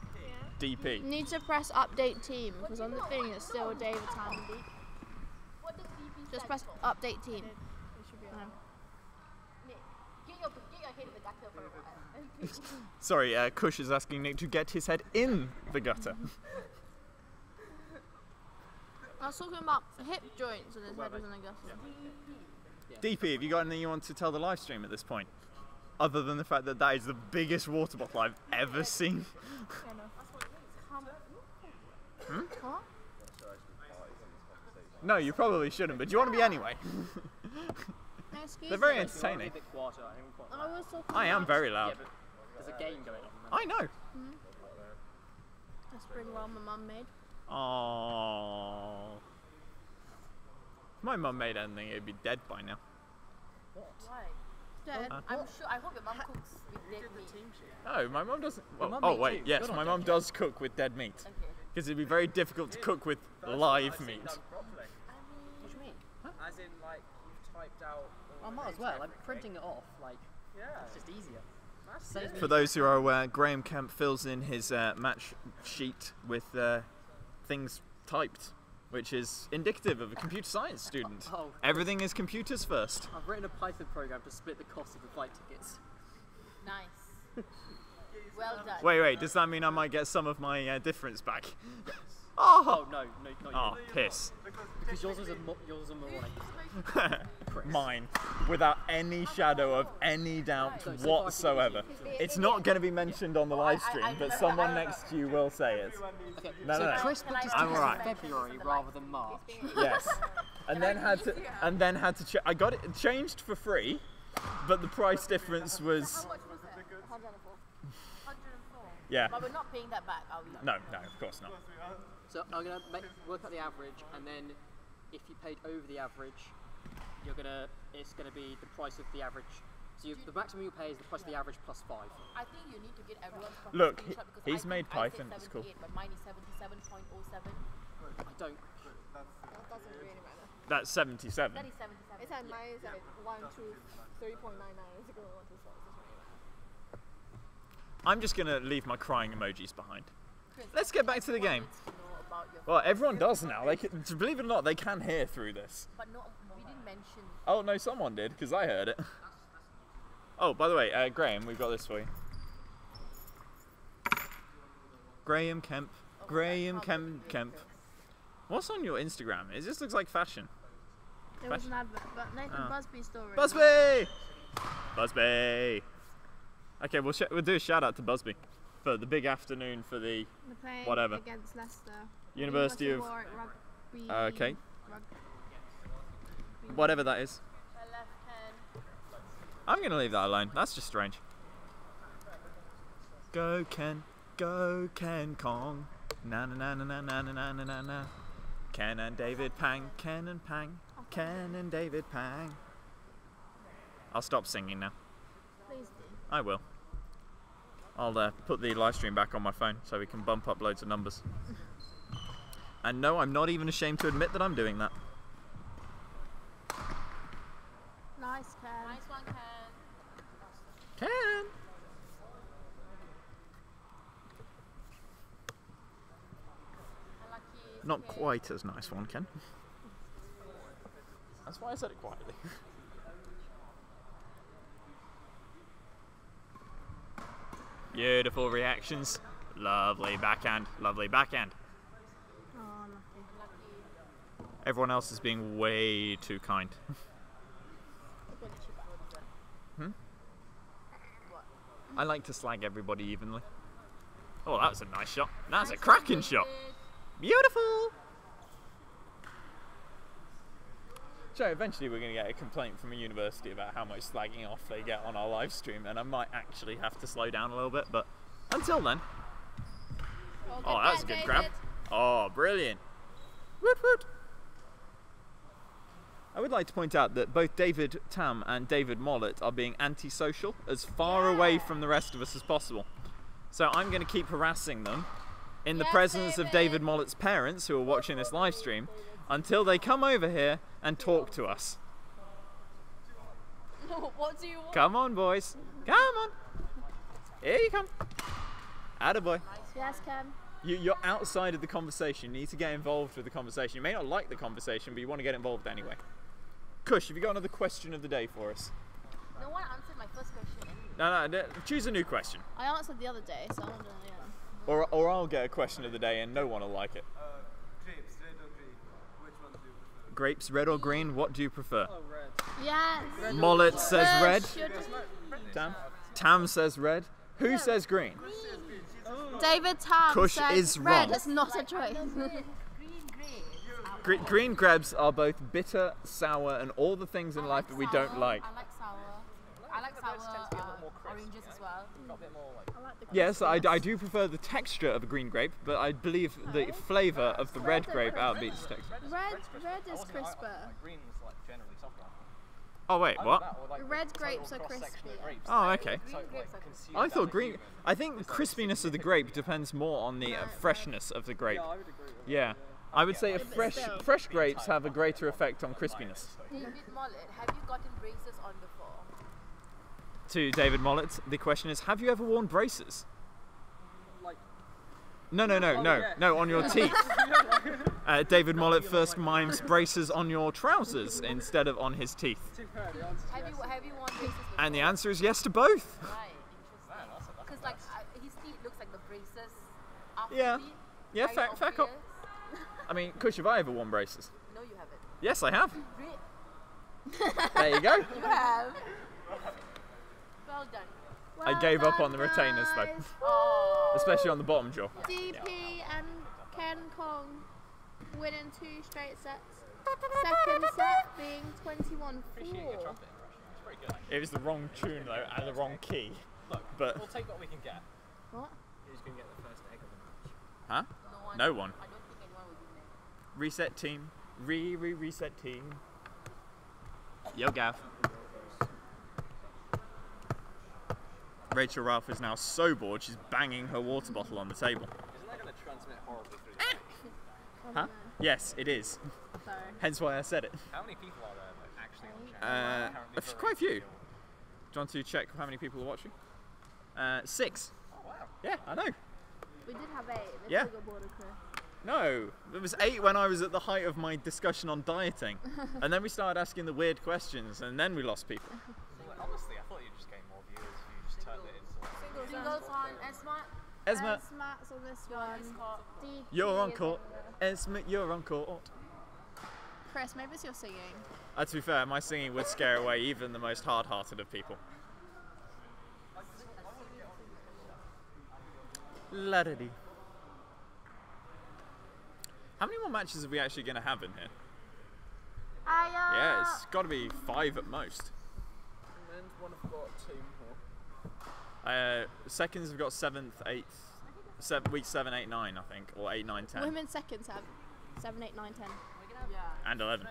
DP. need to press update team because on the thing it's still David Tandy. What does DP Just stand press for? update team. Nick, get your head in the gutter for a while. Sorry, Kush is asking Nick to get his head in the gutter. I was talking about hip joints and his head was in a gutter. DP, have you got anything you want to tell the live stream at this point? Other than the fact that that is the biggest water bottle I've ever seen. Huh? No, you probably shouldn't, but do you want to be anyway? No, excuse They're very me. entertaining. I was talking I am about- very loud. There's a game going on. I know. A spring roll my mum made. Oh. If my mum made anything, it'd be dead by now. Why? Dead. I'm sure. I hope your mum cooks with dead meat. No, my mum doesn't. Well, mum oh made wait, too. yes, You're my not mum does cook with dead meat. Okay. Because it'd be very difficult to cook with live meat. What do you mean? As in, like, you've typed out. I might as well. I'm printing it off. Like, it's just easier. Saves me- For those who are aware, Graham Kemp fills in his match sheet with things typed, which is indicative of a computer science student. Oh. Everything is computers first. I've written a Python program to split the cost of the flight tickets. Nice. Well done. Wait, does that mean I might get some of my difference back? Oh no, not Oh, you. piss. Because yours was more like Mine, without any shadow of any doubt whatsoever. It's not going to be mentioned on the live stream, but someone next to you will say it. Okay, No, so no. Chris booked his I'm tickets alright. in February rather than March. Yes, and then had to. I got it changed for free, but the price difference was. 104. Yeah. But we're not paying that back, are we? No, of course not. So I'm gonna work out the average, and then if you paid over the average, it's gonna be the price of the average. So the maximum you pay is the price of the average plus 5. I think you need to get everyone's Look, screenshot because he's I made think I said Python, it's cool. 78, but mine is 77.07. I don't. That doesn't really matter. That's 77. That is 77. It's at mine is at 1 to 3.99. It's equal to 1 to 4. It doesn't really matter. I'm just gonna leave my crying emojis behind. Chris, Let's get back to the game. needs to know about your Well, everyone does now. They can, believe it or not, they can hear through this. But no, we didn't mention. Oh no, someone did because I heard it. Oh, by the way, Graham, we've got this for you. Graham Kemp. Graham Kemp. What's on your Instagram? It just looks like fashion. There was an advert, but Nathan Busby's story. Busby! Okay, we'll do a shout out to Busby for the big afternoon for the They're playing whatever. against Leicester. University of Warwick rugby. okay, whatever that is. My left hand. I'm gonna leave that alone. That's just strange. Go Ken Kong. Na na na na na na na na na na. Ken and David Pang, Ken and Pang, Ken and David Pang. I'll stop singing now. Please do. I will. I'll put the live stream back on my phone so we can bump up loads of numbers. And no, I'm not even ashamed to admit that I'm doing that. Nice, Ken. Nice one, Ken. Ken! Unlucky. Not quite as nice one, Ken. That's why I said it quietly. Beautiful reactions. Lovely backhand. Lovely backhand. Oh, unlucky. Everyone else is being way too kind. I like to slag everybody evenly. Oh, that was a nice shot. That's a cracking shot. Beautiful. So eventually we're going to get a complaint from a university about how much slagging off they get on our live stream, and I might actually have to slow down a little bit, but until then. Oh, that was a good grab. Oh, brilliant. Woot woot. I would like to point out that both David Tam and David Mollett are being antisocial, as far away from the rest of us as possible. So I'm going to keep harassing them in the presence of David Mollett's parents, who are watching this live stream, until they come over here and talk to us. What do you want? Come on, boys. Come on. Here you come. Attaboy. Yes, Ken. You're outside of the conversation. You need to get involved with the conversation. You may not like the conversation, but you want to get involved anyway. Kush, have you got another question of the day for us? No one answered my first question. No, choose a new question. I answered the other day, so I don't know. Or I'll get a question of the day and no one will like it. Grapes, red or green? Which one do you prefer? Grapes, red or green? What do you prefer? Oh, red. Yes. Mollett says red. Should Tam says red. Who says green? David Tam Kush says is red. wrong. It's not a choice. Green grapes are both bitter, sour, and all the things in life that we don't like. I like sour. I like sour oranges as well. Got a bit more like. Yes, I do prefer the texture of a green grape, but I believe the flavour of the red grape outbeats the texture. Red is crisper. Green's like generally softer. Oh wait, what? Red grapes are crispy. Oh, okay. I thought green. I think the crispiness of the grape depends more on the freshness of the grape. Yeah, I would agree with that. Yeah, I would say fresh grapes have a greater effect on crispiness. David Mollett, have you gotten braces on before? To David Mollett, the question is: have you ever worn braces? Like, No, on your teeth. David Mollett first mimes braces on your trousers instead of on his teeth. to be fair, the answer's Have you worn braces before? And the answer is yes to both. Right, interesting. Because like his teeth looks like the braces after Yeah. teeth. Yeah, Very fair cop. obvious. I mean, Kush, have I ever worn braces? No, you haven't. Yes, I have. Great. There you go. You have. Well done. I gave up on the retainers though, Oh. especially on the bottom jaw. DP and Ken Kong winning 2 straight sets. Second set being 21-4. It was the wrong tune though, and the wrong key. Look, But we'll take what we can get. What? Who's going to get the first egg of the match? huh? No one. I don't think anyone will win there. Reset team. Reset team. Yo, Gav. Rachel Ralph is now so bored she's banging her water bottle on the table. Isn't that going to transmit horribly through the mic? Huh? Yes, it is. Sorry. Hence why I said it. How many people are there that actually on chat? Quite a few. Do you want to check how many people are watching? 6. Oh, wow. Yeah, I know. We did have 8. They Yeah. still got bored of Chris. No, it was 8 when I was at the height of my discussion on dieting. And then we started asking the weird questions, and then we lost people. Honestly, I thought you'd just gain more viewers if you just turned it into like... Singles on Esma. Esma, Matt's on this one. DP you're on is court. there. Esma, you're on court. Chris, maybe it's your singing. To be fair, my singing would scare away even the most hard-hearted of people. La-da-dee. How many more matches are we actually going to have in here? Yeah, it's got to be 5 at most. And then one have got 2 more. Seconds have got 7th, 8th, week 7, 8, 9, I think, or 8, 9, 10, Women's seconds have 7, 8, 9, 10. Yeah. and 11.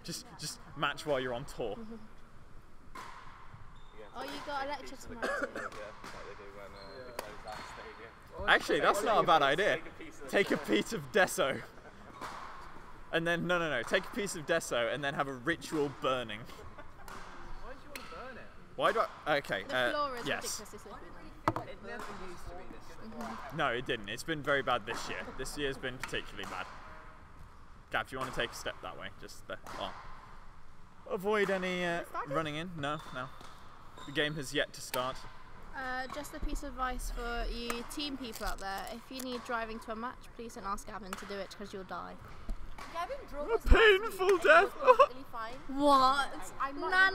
just match while you're on tour. Oh, you got a lecture tomorrow too. Yeah, like they do when they close that stadium. Actually, that's not a bad idea. Take a piece of deso, and then no, take a piece of deso and then have a ritual burning. Why do you want to burn it? Why do I? Okay. The floor is yes. ridiculously slippery. It never used to be this. No, it didn't. It's been very bad this year. This year's been particularly bad. Gav, do you want to take a step that way? Just there. Oh. Avoid any running in. No. The game has yet to start. Just a piece of advice for you team people out there. If you need driving to a match, please don't ask Gavin to do it because you'll die. Gavin drove A us last painful week and death. He was perfectly fine. What? I'm not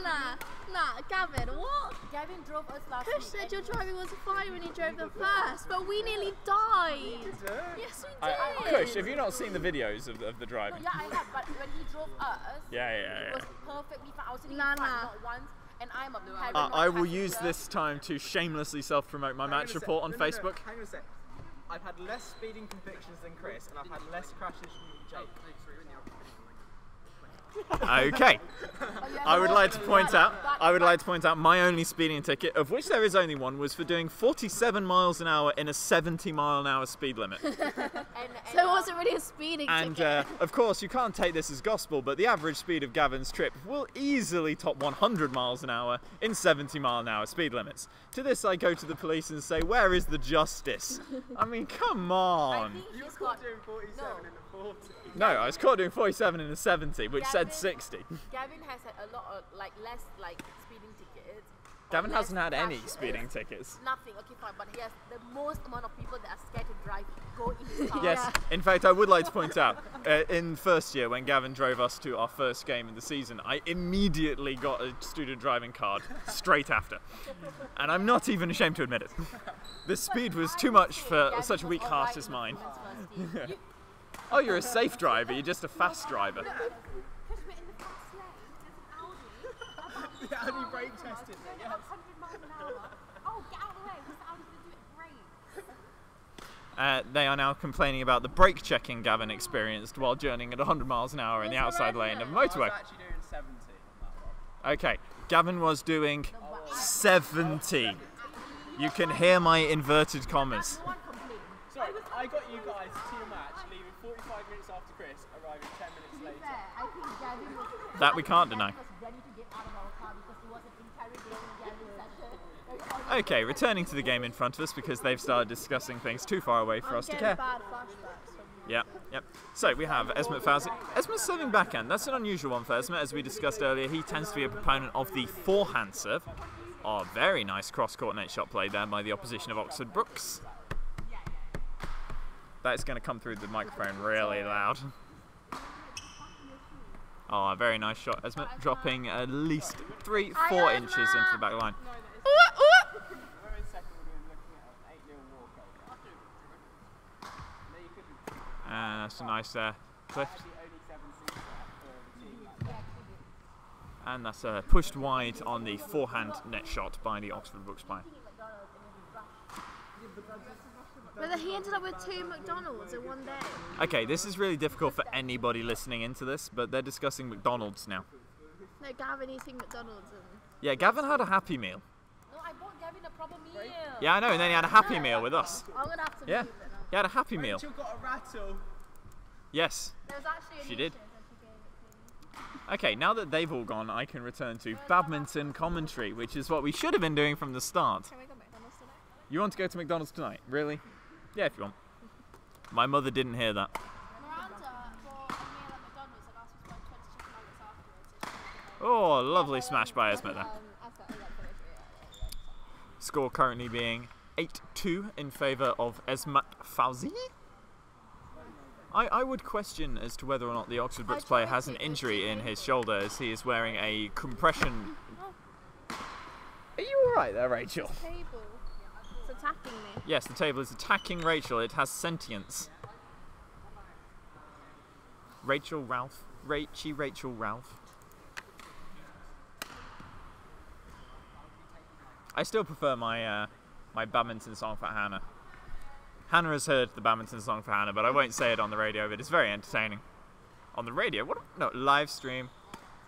Nah, Gavin, what? Gavin drove us last Kush week. said and your he- driving was fine when you drove them first, but we nearly died. Yes, we did. Kush, have you not seen the videos of the No, driving? yeah, I have, but when he drove us, Yeah. it was perfectly fine. I was sitting Nah, in front, nah. not once, and I'm a paranoid I will use passenger. this time to shamelessly self-promote my match report on Facebook. Hang on a sec. I've had less speeding convictions than Chris, and I've had less crashes than Jake. Okay. I would like to point out my only speeding ticket, of which there is only one, was for doing 47 miles an hour in a 70-mile-an-hour speed limit. So it wasn't really a speeding And ticket. of course, you can't take this as gospel, but the average speed of Gavin's trip will easily top 100 miles an hour in 70-mile-an-hour speed limits. To this, I go to the police and say, "Where is the justice?" I mean, come I on. think You were he's caught got. doing 47 No. in the 40. No, I was caught doing 47 in a 70, which said Gavin- 60. Gavin has had a lot of less speeding tickets. Gavin less hasn't had any crashes. speeding tickets. Nothing. Okay, fine, but he has the most amount of people that are scared to drive go in his car. Yes, in fact, I would like to point out, in first year, when Gavin drove us to our first game in the season, I immediately got a student driving card straight after. And I'm not even ashamed to admit it. The speed was too much for Gavin such a was weak alright heart as in mine. the women's first team. Oh, you're a safe driver, you're just a fast driver. The Audi brake tested it, yes. They are now complaining about the brake checking Gavin experienced while journeying at 100 miles an hour in the outside lane of a I was motorway. actually doing 70 on that one. Okay, Gavin was doing 70. You can hear my inverted commas. Sorry, I got you guys to your match, leaving 45 minutes after Chris, arriving 10 minutes later. That we can't deny. Okay, returning to the game in front of us because they've started discussing things too far away for us to care. Bad flashbacks. Yep. So we have Esmet Fawzi. Esmet's serving backhand. That's an unusual one for Esmet, as we discussed earlier. He tends to be a proponent of the forehand serve. Oh, very nice cross-court net shot played there by the opposition of Oxford Brookes. That's going to come through the microphone really loud. Oh, a very nice shot. Esmet dropping at least 3-4 inches into the back line. We're in second, we're looking at an 8-0 walkover. No, you couldn't. And that's a nice cliff. Actually, only 7 seats for the team. And that's pushed wide on the forehand net shot by the Oxford Brookes player. But he ended up with 2 McDonald's in one day. Okay, this is really difficult for anybody listening into this, but they're discussing McDonald's now. No, Gavin eating McDonald's. And Yeah, Gavin had a Happy Meal. No, I bought Gavin a proper meal. Yeah, I know, and then he had a Happy Meal with us. I'm going to have to Yeah, leave it now. he had a Happy Meal. Rachel got a rattle. Yes. There was actually a She did. niche that she gave it to me. Okay, now that they've all gone, I can return to badminton commentary, which is what we should have been doing from the start. Can we go McDonald's tonight? You want to go to McDonald's tonight? Really? Yeah, if you want. My mother didn't hear that. Miranda bought a meal at McDonald's and asked me to buy 20 chicken nuggets afterwards. Oh, lovely smash by Esmet there. Score currently being 8-2 in favour of Esmet Fawzi. I would question as to whether or not the Oxford Brookes player has an injury in his shoulder, as he is wearing a compression. Are you alright there, Rachel? Table. It's attacking me. Yes, the table is attacking Rachel. It has sentience. Rachel Ralph. Rachel Ralph. I still prefer my my badminton song for Hannah. Hannah has heard the badminton song for Hannah, but I won't say it on the radio, but it's very entertaining. On the radio? What? No, live stream.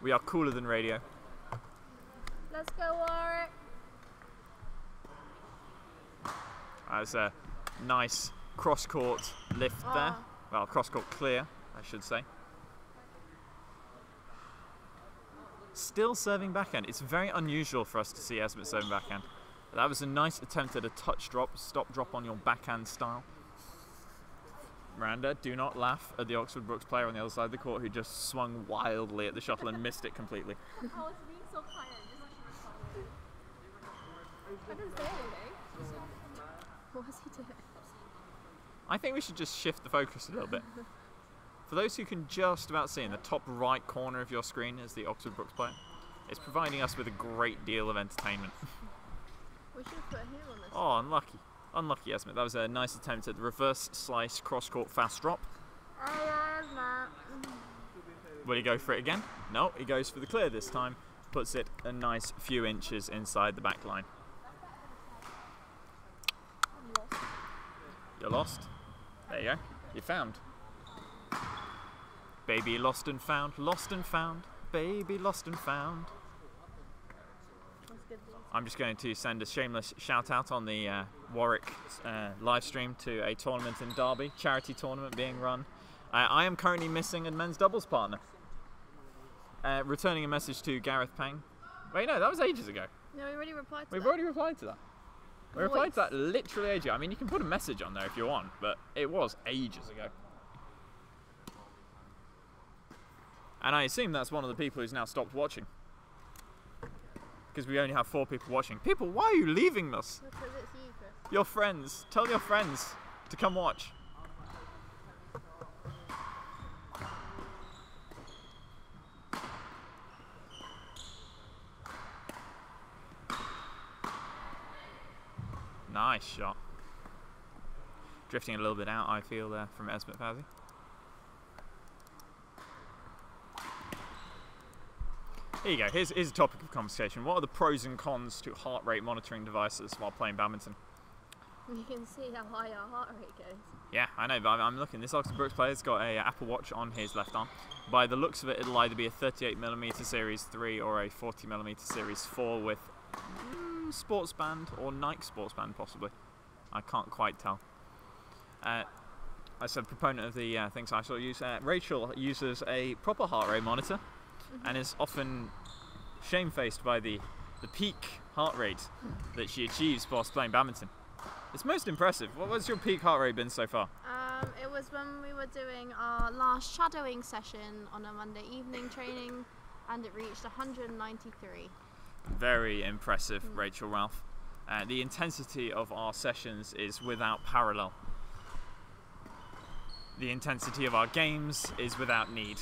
We are cooler than radio. Let's go, Warwick. That's a nice cross-court lift there. Well, cross-court clear, I should say. Still serving backhand. It's very unusual for us to see Esmet serving backhand. That was a nice attempt at a touch drop, stop drop on your backhand style. Miranda, do not laugh at the Oxford Brookes player on the other side of the court who just swung wildly at the shuttle and missed it completely. I was being so kind. I didn't say anything. What was he doing? I think we should just shift the focus a little bit. For those who can just about see in the top right corner of your screen is the Oxford Brookes player. It's providing us with a great deal of entertainment. We should put him on this. Oh, unlucky. Unlucky, Esmith. That was a nice attempt at the reverse slice cross-court fast drop. Will he go for it again? No, he goes for the clear this time. Puts it a nice few inches inside the back line. You're lost. There you go. You're found. Baby lost and found, baby lost and found. I'm just going to send a shameless shout out on the Warwick live stream to a tournament in Derby, charity tournament being run. I am currently missing a men's doubles partner. Returning a message to Gareth Payne. Wait, no, that was ages ago. No, we already replied to that. We've already replied to that. We replied to that literally ages ago. I mean, you can put a message on there if you want, but it was ages ago. And I assume that's one of the people who's now stopped watching. Because we only have 4 people watching. People, why are you leaving us? Because it's you, Chris. Your friends. Tell your friends to come watch. Nice shot. Drifting a little bit out, I feel, there from Esmith Fazzi. Here you go, here's a topic of conversation. What are the pros and cons to heart rate monitoring devices while playing badminton? You can see how high our heart rate goes. Yeah, I know, but I'm looking. This Oxford Brookes player's got a Apple Watch on his left arm. By the looks of it, it'll either be a 38mm Series 3 or a 40mm Series 4 with sports band or Nike sports band, possibly. I can't quite tell. As a proponent of the things I shall use, Rachel uses a proper heart rate monitor and is often shamefaced by the peak heart rate that she achieves whilst playing badminton. It's most impressive. What was your peak heart rate been so far? It was when we were doing our last shadowing session on a Monday evening training, and it reached 193. Very impressive, Rachel Ralph. The intensity of our sessions is without parallel. The intensity of our games is without need.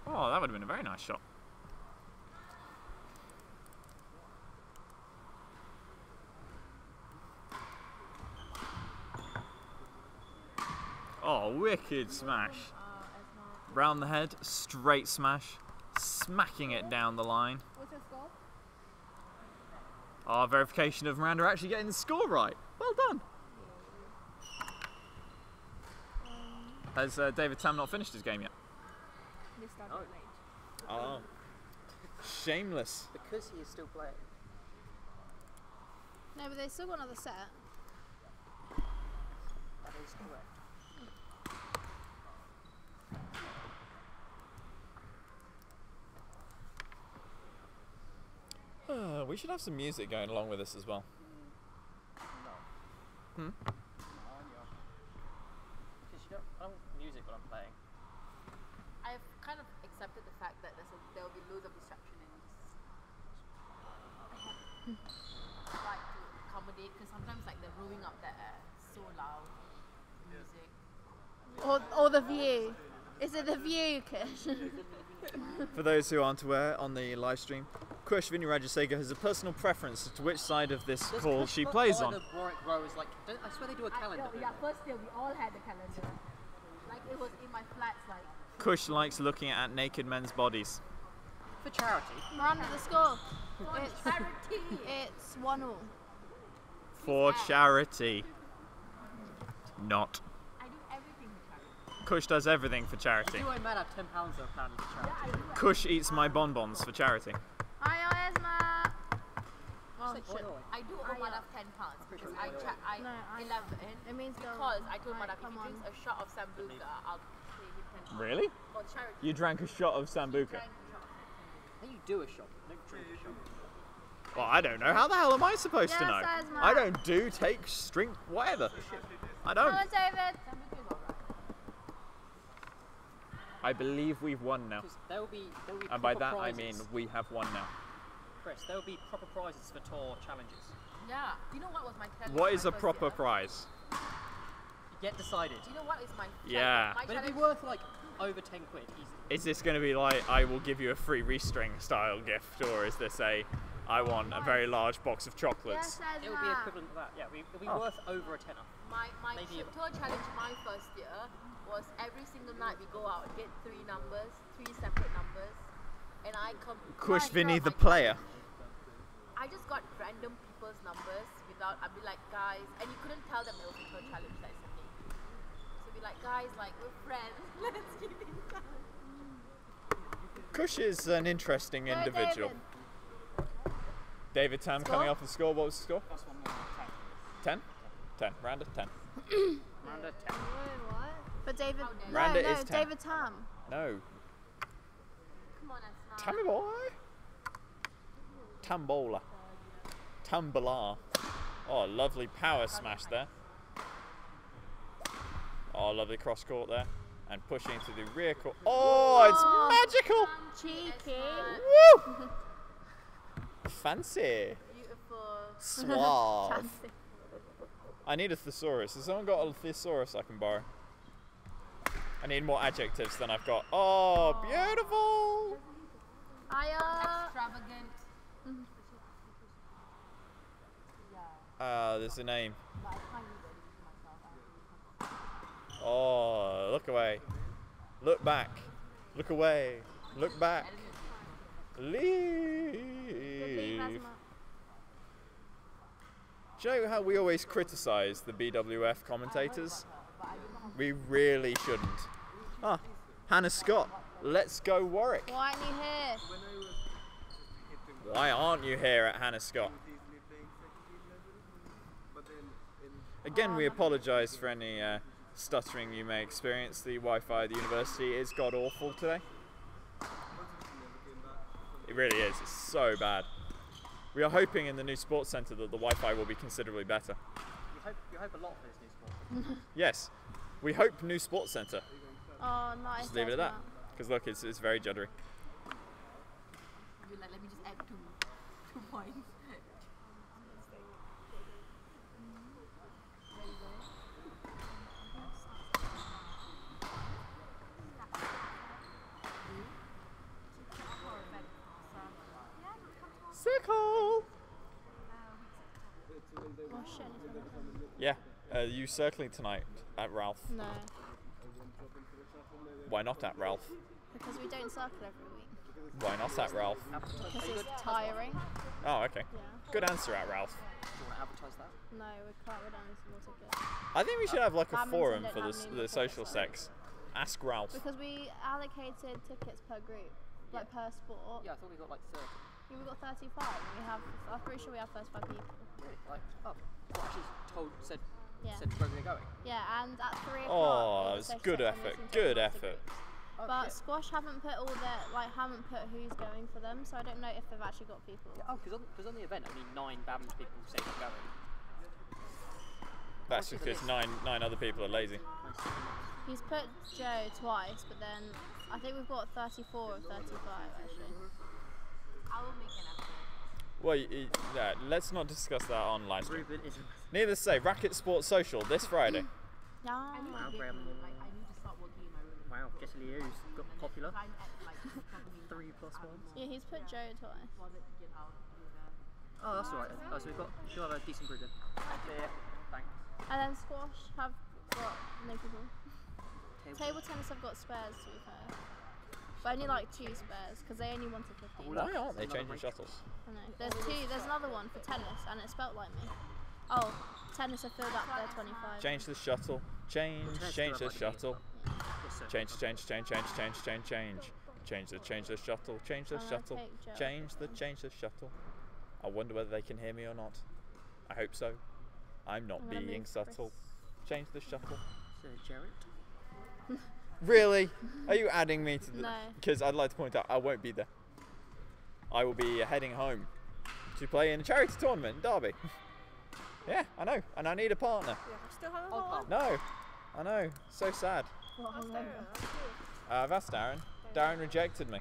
Oh, that would have been a very nice shot. Oh, wicked smash. Round the head, straight smash, smacking it down the line. What's your score? Our verification of Miranda actually getting the score right. Well done. Has David Tam not finished his game yet? They started late. Oh. Shameless. Because he is still playing. No, but they still got another set. That is correct. We should have some music going along with this as well. No. Because I don't music when I'm playing. I've kind of accepted the fact that there will be loads of distraction in this. I like to accommodate because sometimes like the rooming up there so loud music. Or the view. Is it the view, Kush? For those who aren't aware, on the live stream, Kush Vinirajasega has a personal preference as to which side of this call she plays on. Warwick row is like, I swear they do a calendar. Yeah, first year we all had the calendar. Like it was in my flats, like. Kush likes looking at naked men's bodies. For charity. Miranda, the score. For It's charity. It's 1-1. For charity. Not. I do everything for charity. Kush does everything for charity. You might have £10 apparently for charity. Yeah, I do. Kush eats my bonbons for charity. Hi, Esma. Oh, Say, shit. "Oi, oi." I do owe Madhav £10 because I 11. It means go. Because I told Right, Madhav if come he on. drinks a shot of sambuca, I'll pay him £10. Really? For charity. You drank a shot of Sambuca? Drank a shot. Then you do a shot, don't drink a shot. Well, I don't know. How the hell am I supposed to Yes, know? Esma. I don't do, take, drink, whatever. I don't. Hello, David. Sambuca is alright. I believe we've won now. Because there will be And by proper that prizes. I mean we have won now. Chris, there will be proper prizes for tour challenges. Yeah. You know what was my challenge? What my is a first proper year? prize? Get decided. Do you know what is my challenge? Yeah. My But it'd be challenge- worth like over 10 quid easily. Is this going to be like, I will give you a free restring style gift, or is this a, I want a very large box of chocolates? It would be equivalent to that. Yeah, it'll be worth over a tenner. My Maybe a- tour challenge my first year was every single night we go out and get 3 separate numbers, and I Kush Vinny the my player. I just got random people's numbers without. I'd be like, guys, and you couldn't tell them it was a tour challenge that Sunday. So be like, guys, like we're friends. Let's keep in touch. Kush is an interesting individual. David Tam coming off the score. What was the score? That's 1 more. 10? 10. Round of 10. Around a 10. What? But David. Randa no, is 10. David Tam. No. Come on, Asna. Tammy boy. Tambola. Tambala. Oh, lovely power smash there. Oh, lovely cross court there. And pushing to the rear court. Oh, it's magical! Cheeky. Woo! Fancy. Beautiful. Suave. I need a thesaurus. Has someone got a thesaurus I can borrow? I need more adjectives than I've got. Oh, beautiful! Extravagant. There's a name. Oh, look away. Look back. Look away. Look back. Leave. Do you know how we always criticise the BWF commentators? We really shouldn't. Ah, Hannah Scott. Let's go Warwick. Why aren't you here? Why aren't you here at Hannah Scott? Again, we apologise for any stuttering you may experience. The Wi-Fi at the university is god awful today. It really is. It's so bad. We are hoping in the new sports centre that the Wi-Fi will be considerably better. You hope a lot for this new sport. Yes, we hope new sports centre. Oh, nice. Just leave it at that. Because look, it's very juddery. Be like, let me just add 2 points. Circle! Oh, shit. Yeah, you circling tonight at Ralph? No, Why not at Ralph? because we don't circle every week. Why not at Ralph? Because it's tiring. Oh, okay. Yeah. Good answer at Ralph. Do you want to advertise that? No, we're down to more tickets. I think we should have like a Badminton forum don't for have any the social tickets, sex. Ask Ralph. Because we allocated tickets per group, like per sport. Yeah, I thought we got like 30. Yeah, we got 35. And I'm pretty sure we have 35 people. Really? Like, oh, well, actually said Yeah. where we were going. Yeah, and at 3 o'clock. Oh, all that the was social good sex effort. meetings Good are into effort. groups. Oh, But shit. squash haven't put haven't put who's going for them, so I don't know if they've actually got people. Oh, because on the event, only 9 badminton people say they're going. That's just because nine other people are lazy. He's put Joe twice, but then I think we've got 34 of 35 actually. I will make an effort. Well, yeah, let's not discuss that on live stream. Ruben is Needless to say, Racket Sports Social this Friday. Yeah. Wow, Graham. I need to start working in my room. Wow, guess Leo's got popular. I'm at like 3 plus 1. Yeah, he's put Joe twice. Oh, that's alright. Oh, so we've got a decent group then. Yeah, thanks. And then squash have got no people. Table tennis have got spares to be fair. But only like 2 spares, because they only wanted 15. Why aren't they changing shuttles? I know. There's another one for tennis, and it's spelt like me. Oh, tennis have filled up their 25. Change the shuttle. Change the shuttle. Yes, sir. Change the shuttle. Change the I'm gonna shuttle. take Joe. Change the shuttle. I wonder whether they can hear me or not. I hope so. I'm not I'm gonna being move subtle. Change the shuttle. So, Jarrett. Really? Are you adding me to the... No. Because I'd like to point out, I won't be there. I will be heading home to play in a charity tournament in Derby. Yeah, I know. And I need a partner. Yeah, still have Oh, one. No. I know. So sad. I'll stay around. I've asked Darren. Darren rejected me.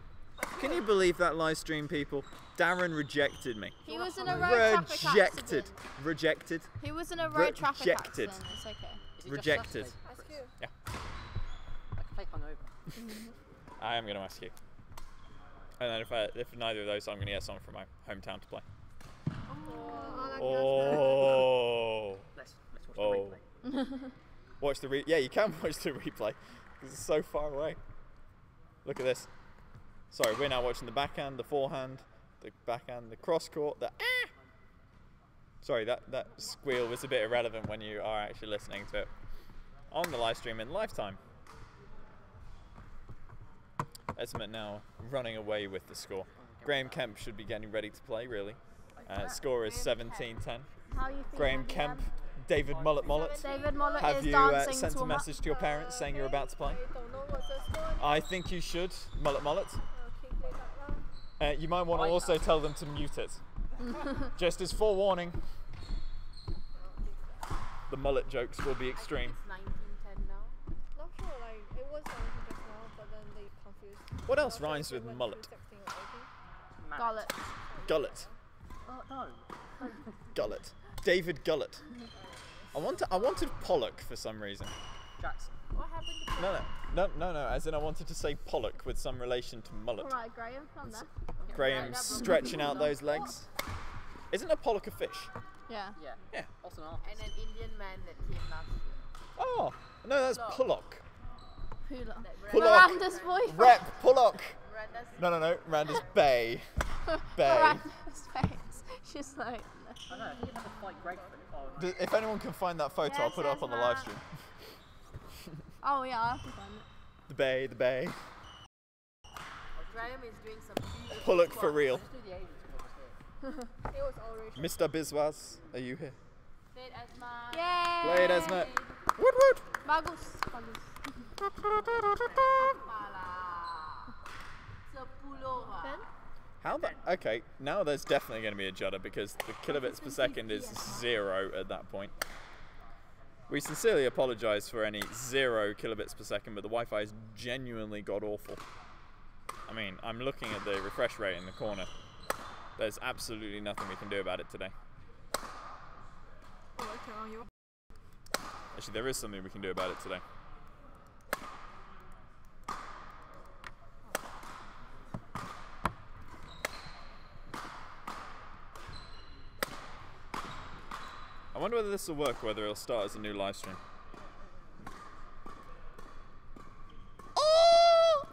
Can you believe that live stream, people? Darren rejected me. He was in a road traffic accident. Rejected. He was in a road traffic Rejected. accident. It's okay. Is it just Rejected. Saturday? Ask you. Yeah. I can play hungover. I am going to ask you. And then if neither of those, I'm going to get someone from my hometown to play. Oh. Let's watch the replay. Watch the yeah, you can watch the replay because it's so far away. Look at this. Sorry, we're now watching the backhand, the forehand, the backhand, the cross court, the Sorry, that squeal was a bit irrelevant when you are actually listening to it on the live stream in lifetime. Esmond now running away with the score. Graham Kemp should be getting ready to play, really. Score is 17-10. How are you feeling? Graham Kemp, David Mullet. David Mullet Have is you dancing sent to a message to your parents saying you're about to play? I don't know what's the score. I think you should, Mullet. Okay, play that now. You might want to also tell them to mute it. Just as forewarning. The mullet jokes will be extreme. It's 1910 now. Not sure, like, it was something just now, but then they confused. What else rhymes with mullet? Gullet. Gullet. Oh, no. Gullet. David Gullet. I wanted Pollock for some reason. Jackson. What happened to No. As in I wanted to say Pollock with some relation to mullet. Alright, Graham, from there. Graham stretching out those legs. Isn't a pollock a fish? Yeah. Yeah. Also an artist. And an Indian man that came last year. Oh, no, that's Pollock. Pula. Pollock. Miranda's boyfriend. Rep Pollock. Miranda's No. Miranda's Bay. Bay. Miranda's face. She's like. I know, I think you'd have to fight Greg for it. If anyone can find that photo, I'll put it up on the live stream. Oh yeah, I'll have to find it. The Bay. Graham is doing some beautiful Pollock for real. Just do the Asian score, just do it. It was already. Mr. Biswas, are you here? Played Asma. Yay! Play it, Esma. Woot. Bagus. Ben? How the? Okay, now there's definitely going to be a judder because the kilobits per second is 0 at that point. We sincerely apologise for any 0 kilobits per second, but the Wi-Fi is genuinely god-awful. I mean, I'm looking at the refresh rate in the corner. There's absolutely nothing we can do about it today. Actually, there is something we can do about it today. I wonder whether this will work, whether it'll start as a new live stream. Oh!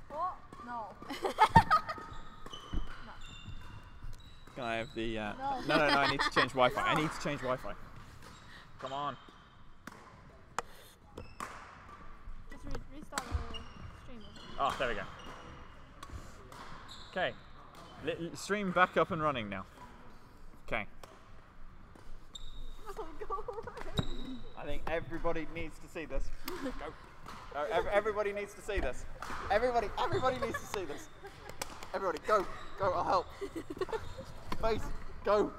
What? No. Can I have the... No, I need to change Wi-Fi. I need to change Wi-Fi. Come on. Just restart the stream. Oh, there we go. Okay. Stream back up and running now. Okay. I think everybody needs to see this. Go. Everybody needs to see this. Everybody needs to see this. Everybody, go, I'll help. Face, go.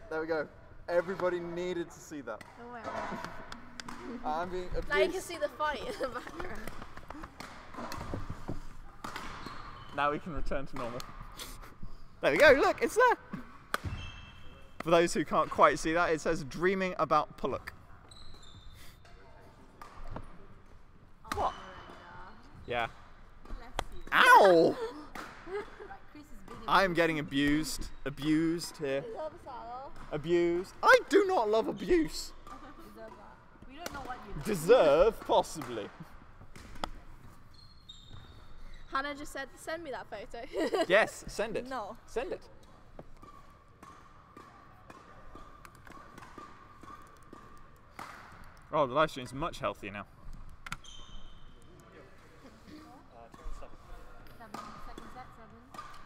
There we go. Everybody needed to see that. Oh, wait. I'm being abused. Now you can see the fight in the background. Now we can return to normal. There we go, look, it's there. For those who can't quite see that, it says dreaming about Pollock. What? Yeah. Ow! I'm getting abused here. Abused. I do not love abuse. We don't know what you Deserve, possibly. Hannah just said, send me that photo. Yes, send it. No. Send it. Oh, the live stream's much healthier now.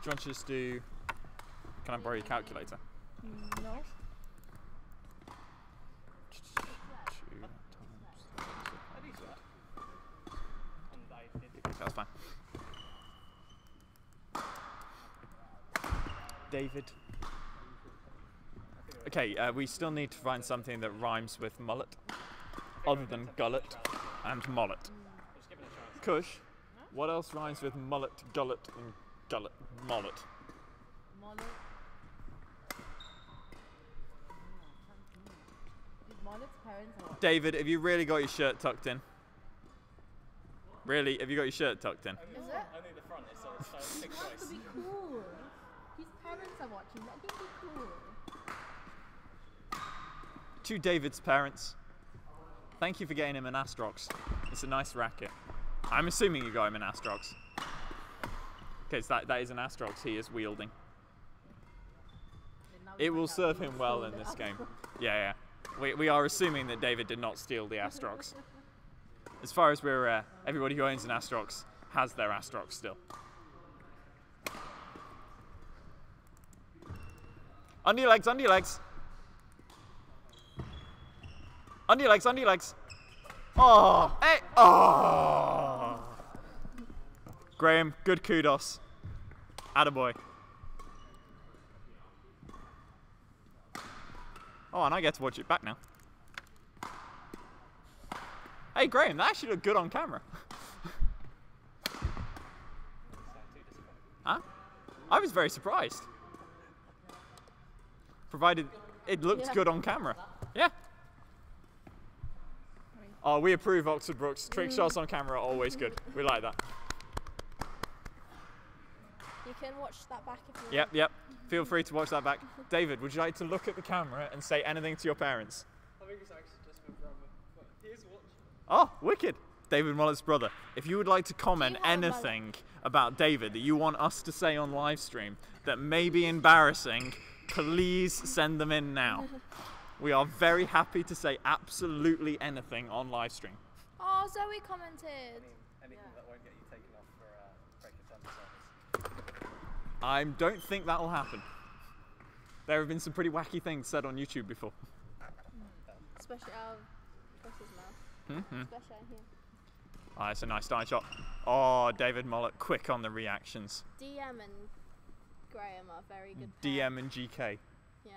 Do you want to just do... Can I borrow your calculator? No. 2 times... That's fine. David. Okay, we still need to find something that rhymes with mullet, other than gullet. and mullet. Just give it a chance. Kush, what else rhymes with mullet, gullet, and gullet? Mullet. Mullet. Mullet's parents are what? David, have you really got your shirt tucked in? Really? Have you got your shirt tucked in? Is it? Only the front is so big He wants choice. to be cool. His parents are watching. Let him be cool. To David's parents, thank you for getting him an Astrox. It's a nice racket. I'm assuming you got him an Astrox. Okay, so that is an Astrox he is wielding. Then now we It will find out serve who him well stole in the this other game. one. Yeah. We are assuming that David did not steal the Astrox. As far as we're aware, everybody who owns an Astrox has their Astrox still. Under your legs, under your legs. Under your legs, under your legs. Oh, hey, oh. Graham, good kudos. Attaboy. Oh, and I get to watch it back now. Hey, Graham, that actually looked good on camera. Huh? I was very surprised. Provided it looked good on camera. Yeah. Oh, we approve Oxford Brookes. Trick shots on camera are always good. We like that. You can watch that back if you want. Yep. Feel free to watch that back. David, would you like to look at the camera and say anything to your parents? I think it's actually just for grammar. But here's what. Oh, wicked. David Mullet's brother. If you would like to comment Do you want anything about David that you want us to say on live stream that may be embarrassing, please send them in now. We are very happy to say absolutely anything on live stream. Oh, Zoe commented. Anything that won't get you taken off for breaking thunder service. I don't think that will happen. There have been some pretty wacky things said on YouTube before. Especially out of Chris's mouth. Especially out here. Oh, it's a nice dive shot. Oh, David Mullet, quick on the reactions. DM and Graham are very good pair. DM and GK. Yeah.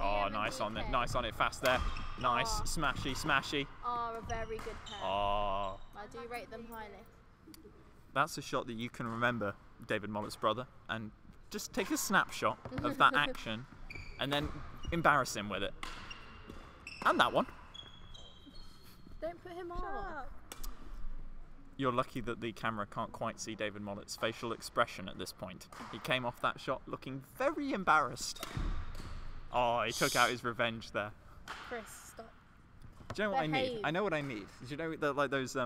Oh, DM and nice on it, GK nice on it, fast there. Nice, Oh. smashy. are a very good pair. Oh, I do rate them highly. that's a shot that you can remember, David Mullet's brother, and just take a snapshot of that action and then embarrass him with it. And that one. Don't put him on. You're lucky that the camera can't quite see David Mullet's facial expression at this point. He came off that shot looking very embarrassed. Oh, he took out his revenge there. Chris, stop. Do you know what I need? Behave. I know what I need. Do you know like those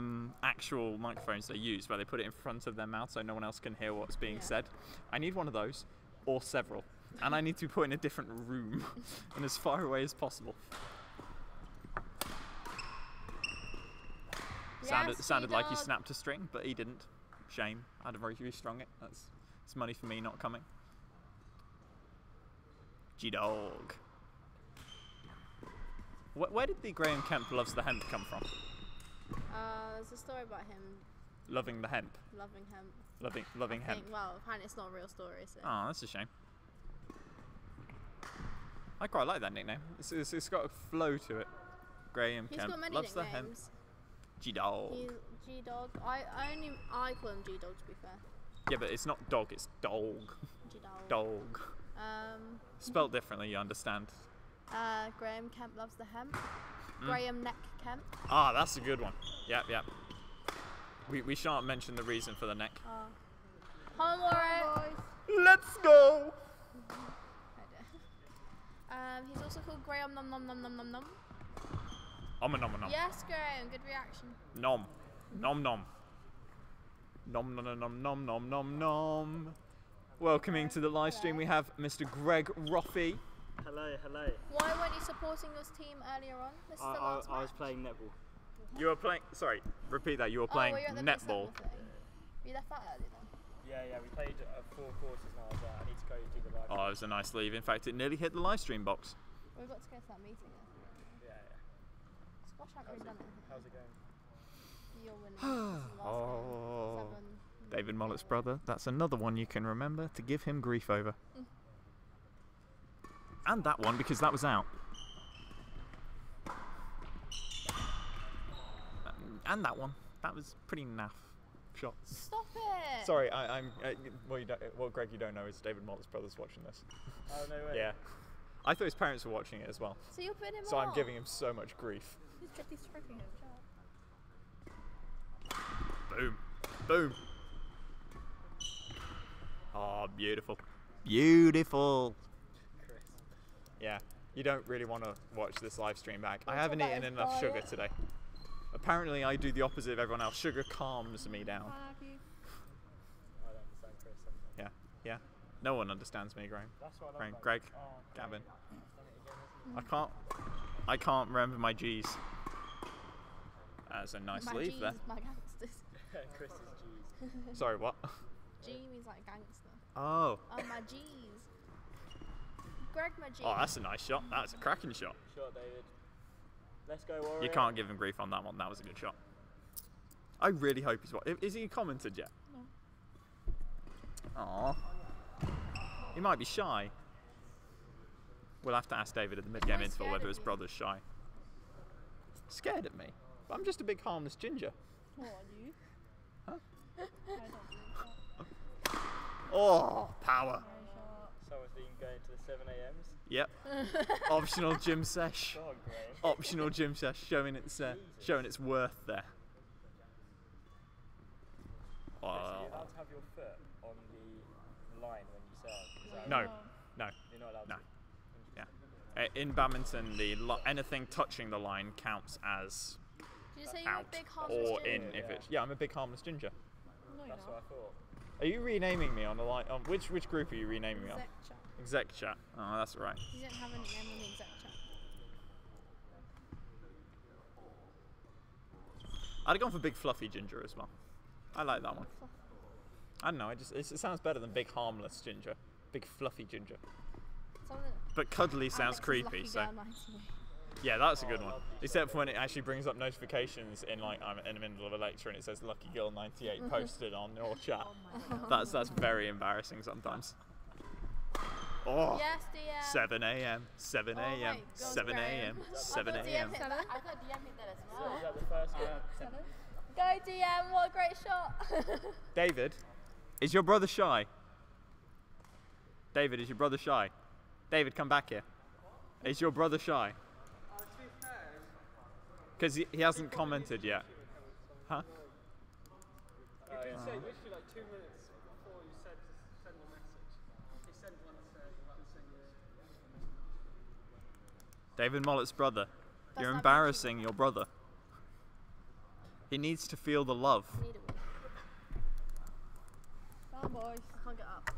actual microphones they use where they put it in front of their mouth so no one else can hear what's being said? I need one of those, or several. And I need to be put in a different room and as far away as possible. Sounded like he snapped a string, but he didn't. Shame. I'd have restrung it. It's money for me not coming. G-Dog. Where did the Graham Kemp loves the hemp come from? There's a story about him Loving the hemp. loving hemp. Loving I hemp. think, well, apparently it's not a real story, so. Oh, that's a shame. I quite like that nickname. It's got a flow to it. Graham He's Kemp got many loves the hemp. nicknames. G-Dog. He's G-Dog. I call him G-Dog to be fair. Yeah, but it's not dog, it's dog. G-Dog. Dog. Spelt differently, you understand. Graham Kemp loves the hemp. Graham Neck Kemp. Ah, that's a good one. Yep. We shan't mention the reason for the neck. Come on, Warwick. Let's go! He's also called Graham Nom Nom Nom Nom Nom Nom. Nom. Yes, Graham. Good reaction. Nom. Nom. Nom. Welcoming to the live stream we have Mr. Greg Roffey. Hello. Why weren't you supporting this team earlier on? This is the last I was match. playing netball. You were playing, sorry, repeat that, you were playing were you at the netball. Midsummer thing? You left that early then? Yeah, we played 4 quarters now. I was like, I need to go do the live. Oh, it was a nice leave. In fact, it nearly hit the live stream box. We've got to go to that meeting then. Yeah. Squash hasn't really done it. How's it going? You're winning. This is the last Oh. game. 7. David Mullet's brother. That's another one you can remember to give him grief over. And that one because that was out. And that one. That was pretty naff shots. Stop it! Sorry, well, Greg, you don't know is David Mollett's brother's watching this. Oh, no way. Yeah. I thought his parents were watching it as well. So you're putting him So on. I'm giving him so much grief. He's stroking him. Boom. Boom. Oh, beautiful. Beautiful. Chris. Yeah. You don't really want to watch this live stream back. I haven't eaten enough sugar today. Apparently I do the opposite of everyone else. Sugar calms me down. I don't understand Chris sometimes. Yeah. No one understands me, Graham. That's what I love. Greg, Oh, Gavin. He's done I can't remember my G's. That's a nice My leave G's, there. my gangsters. it. Chris is G's. Sorry, what? G means like gangster. Oh. Oh, my G's. Greg, my G. Oh, that's a nice shot. That's a cracking shot. Shot, David. Let's go, Warwick. You can't give him grief on that one. That was a good shot. I really hope he's watching. Is he commented yet? No. Aww. He might be shy. We'll have to ask David at the mid-game He's interval scared whether of his me. brother's shy. Scared of me? But I'm just a big harmless ginger. What are you? Huh? I don't think so. Oh, power. Someone's been going to the 7 a.m s. Yep. Optional gym sesh. Go on, Graham. Optional gym sesh showing its worth there. Chris, are Oh. you allowed to have your foot on the line when you serve? Is that No, no, You're not allowed no. to? yeah. In badminton, anything touching the line counts as Did you say you're a out, big harmless or ginger? in if it's. Yeah, I'm a big harmless ginger. No, you're That's what not. I thought. Are you renaming me on the line? Which group are you renaming me on? Exec chat. Exec chat. Oh, that's right. You don't have a nickname on the exec chat. I'd have gone for big fluffy ginger as well. I like that one. I don't know. It sounds better than big harmless ginger. Big fluffy ginger. Something But cuddly sounds Alex's creepy. Lucky So Girl 98. yeah, that's a good one. Except for when it actually brings up notifications in like I'm in the middle of a lecture and it says Lucky Girl 98 posted on your chat. That's very embarrassing sometimes. Oh. Yes, DM. 7 a.m. 7 Oh a.m. my God, 7 a.m. Graham. 7 I a.m. thought DM hit that. I thought DM hit that as So well. is that the first game? Go DM, what a great shot. David, is your brother shy? David, is your brother shy? David, come back here. Is your brother shy? To be fair, Because he hasn't commented yet. Huh? you did say literally like 2 minutes before you said to send a message. He sent one about the same David Mollett's brother. That's You're not embarrassing your brother. He needs to feel the love. Need a wee. Come on, boys. I can't get up.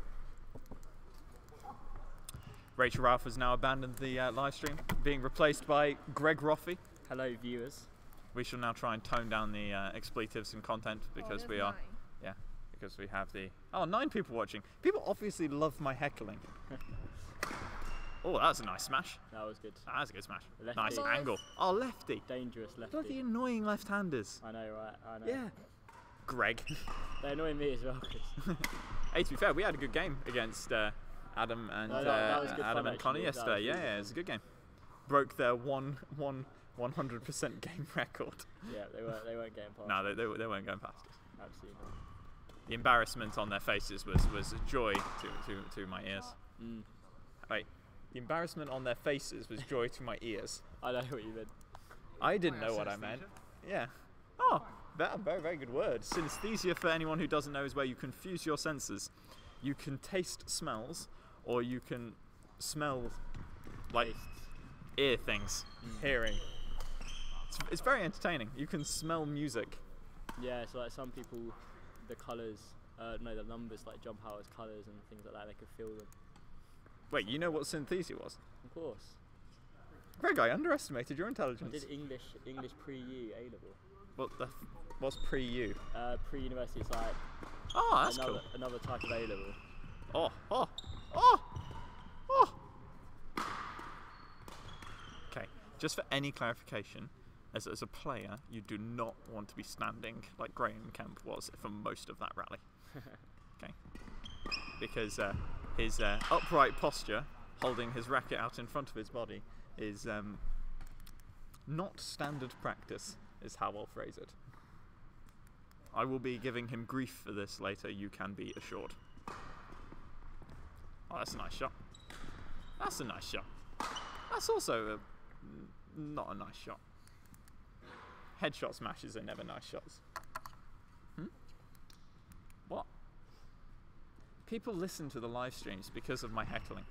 Rachel Ralph has now abandoned the live stream, being replaced by Greg Roffey. Hello, viewers. We shall now try and tone down the expletives and content because we are, because we have the 9 people watching. People obviously love my heckling. Oh, that was a nice smash. That was good. That was a good smash. Lefty. Nice Nice. angle. Oh, lefty. Dangerous lefty. Bloody annoying left-handers. I know, right? I know. Yeah. Greg. They annoy me as well, Chris. Hey, to be fair, we had a good game against Adam and No, that was good Adam fun, and Connor actually. That yesterday. was Yeah, really yeah, it was a good game. Broke their 100% game record. Yeah, they weren't getting past. No, they weren't going past us. Absolutely not. The embarrassment on their faces was a joy to my ears. Mm. Wait, the embarrassment on their faces was joy to my ears. I know what you meant. I didn't know what I meant. Yeah. Oh, that a very, very good word. Synesthesia, for anyone who doesn't know, is where you confuse your senses. You can taste smells, or you can smell like ear things, hearing. It's very entertaining. You can smell music. Yeah, so like some people, the colours, the numbers like jump out as colours and things like that. They could feel them. Wait, you know what synesthesia was? Of course. Greg, I underestimated your I intelligence. did English pre-U A level. What's pre-U? Pre-university is like Oh, that's cool. another type of A level. Okay, just for any clarification, as a player, you do not want to be standing like Graham Kemp was for most of that rally. Okay, because his upright posture, holding his racket out in front of his body, is not standard practice, is how I'll phrase it. I will be giving him grief for this later, you can be assured. Oh, that's a nice shot. That's a nice shot. That's also not a nice shot. Headshot smashes are never nice shots. What? People listen to the live streams because of my heckling.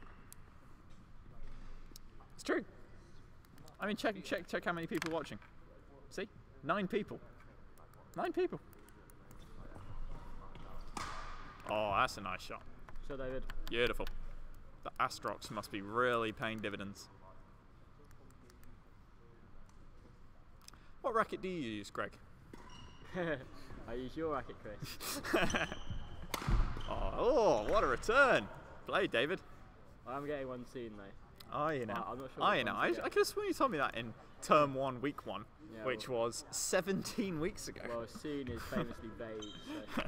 It's true. I mean, check how many people are watching. See? 9 people. 9 people. Oh, that's a nice shot. So, David. Beautiful. The Astrox must be really paying dividends. What racket do you use, Greg? I use your racket, Chris. Oh, what a return! Play, David. I'm getting one soon, though. Oh, you know. I'm not sure. Oh, you know. I could have sworn you told me that in term 1, week 1, Yeah, which was 17 weeks ago. Well, soon is famously vague. So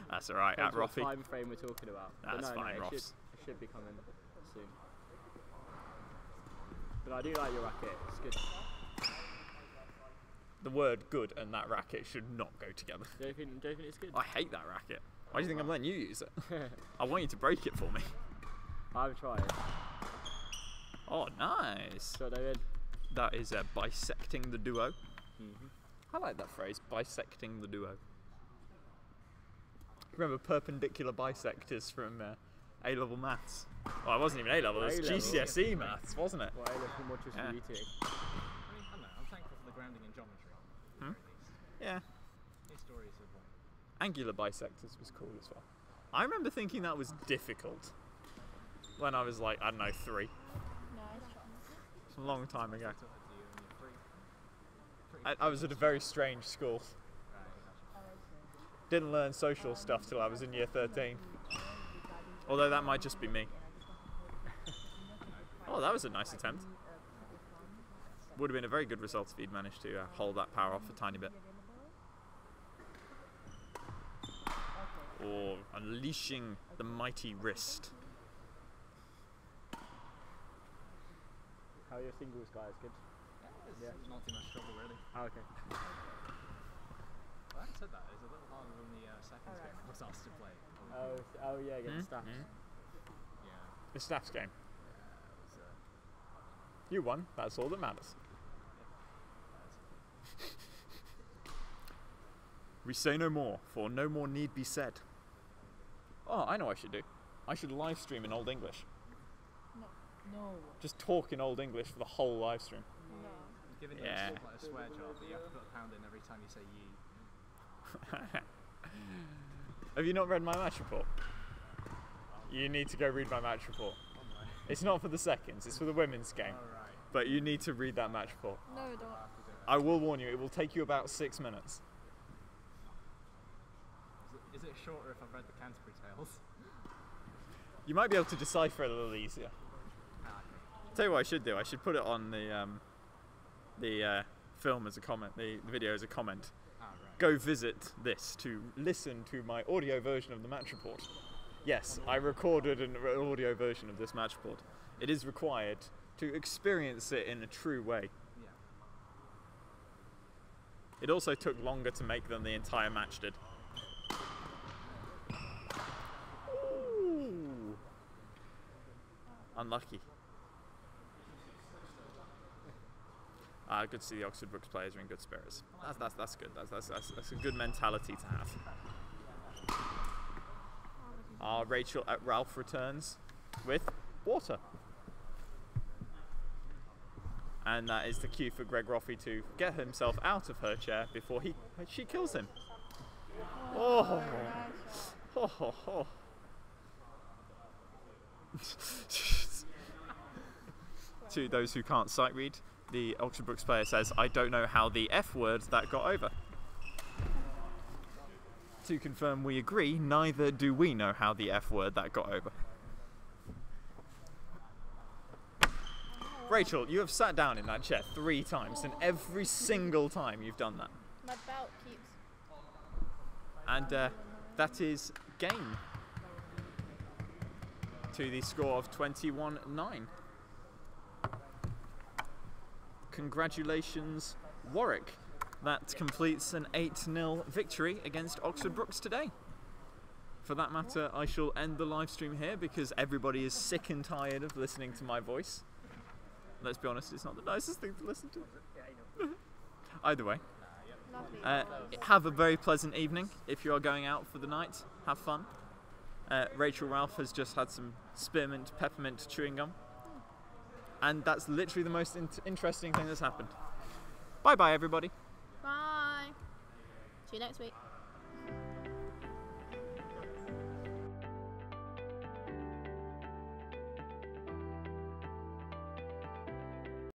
That's all right. At depends what Roffy. time frame we're talking about. But That's no, fine, no, Roffs. it should be coming soon. But I do like your racket. It's good. The word "good" and that racket should not go together. Do you think it's good? I hate that racket. Why do you think I'm letting you use it? I want you to break it for me. I've tried. Oh, nice. So, David. That is bisecting the duo. Mm-hmm. I like that phrase, bisecting the duo. Remember perpendicular bisectors from A-level maths? Well, it wasn't even A-level, it was A-level. GCSE maths, wasn't it? Well, I look more just Yeah. for eating. I don't know, I'm thankful for the grounding in geometry. Hmm? At least. Yeah. These stories are one. Angular bisectors was cool as well. I remember thinking that was difficult when I was like, I don't know, 3. It's a long time ago. I was at a very strange school. Didn't learn social stuff till I was in year 13. Although that might just be me. Oh, that was a nice attempt. Would have been a very good result if he'd managed to hold that power off a tiny bit. Or unleashing the mighty wrist. How are your singles, guys? Good? Yeah, it's not too much trouble really. Oh, okay. Well, having said that, it's a little harder than the 2nd's game I was asked to play. Oh yeah, against staffs. Yeah. The staffs game. It was, You won, that's all that matters. We say no more, for no more need be said. Oh, I know what I should do. I should live stream in Old English. No. Just talk in Old English for the whole live stream. Given that Yeah. it's like a swear jar, but you have to put a pound in every time you say ye. Have you not read my match report? You need to go read my match report. It's not for the 2nd's, it's for the women's game. Alright. But you need to read that match report. No, don't. I will warn you, it will take you about 6 minutes. Is it shorter if I've read the Canterbury Tales? You might be able to decipher it a little easier. Tell you what I should do, I should put it on the film as a comment, the video as a comment. Right. Go visit this to listen to my audio version of the match report. Yes, I recorded an audio version of this match report. It is required to experience it in a true way. Yeah. It also took longer to make than the entire match did. Ooh. Unlucky. Good to see the Oxford Brookes players are in good spirits. That's good. That's a good mentality to have. Ralph returns with water. And that is the cue for Greg Roffey to get himself out of her chair before she kills him. Oh. Oh. To those who can't sight read, the Oxford Brookes player says, "I don't know how the F word that got over." To confirm we agree, neither do we know how the F word that got over. Rachel, you have sat down in that chair 3 times, and every single time you've done that. My belt keeps. And that is game. To the score of 21-9. Congratulations, Warwick. that completes an 8-0 victory against Oxford Brookes today. For that matter, I shall end the live stream here because everybody is sick and tired of listening to my voice. Let's be honest, it's not the nicest thing to listen to. Either way, have a very pleasant evening. If you are going out for the night, have fun. Rachel Ralph has just had some spearmint peppermint chewing gum, and that's literally the most interesting thing that's happened. Bye bye everybody. Bye. See you next week.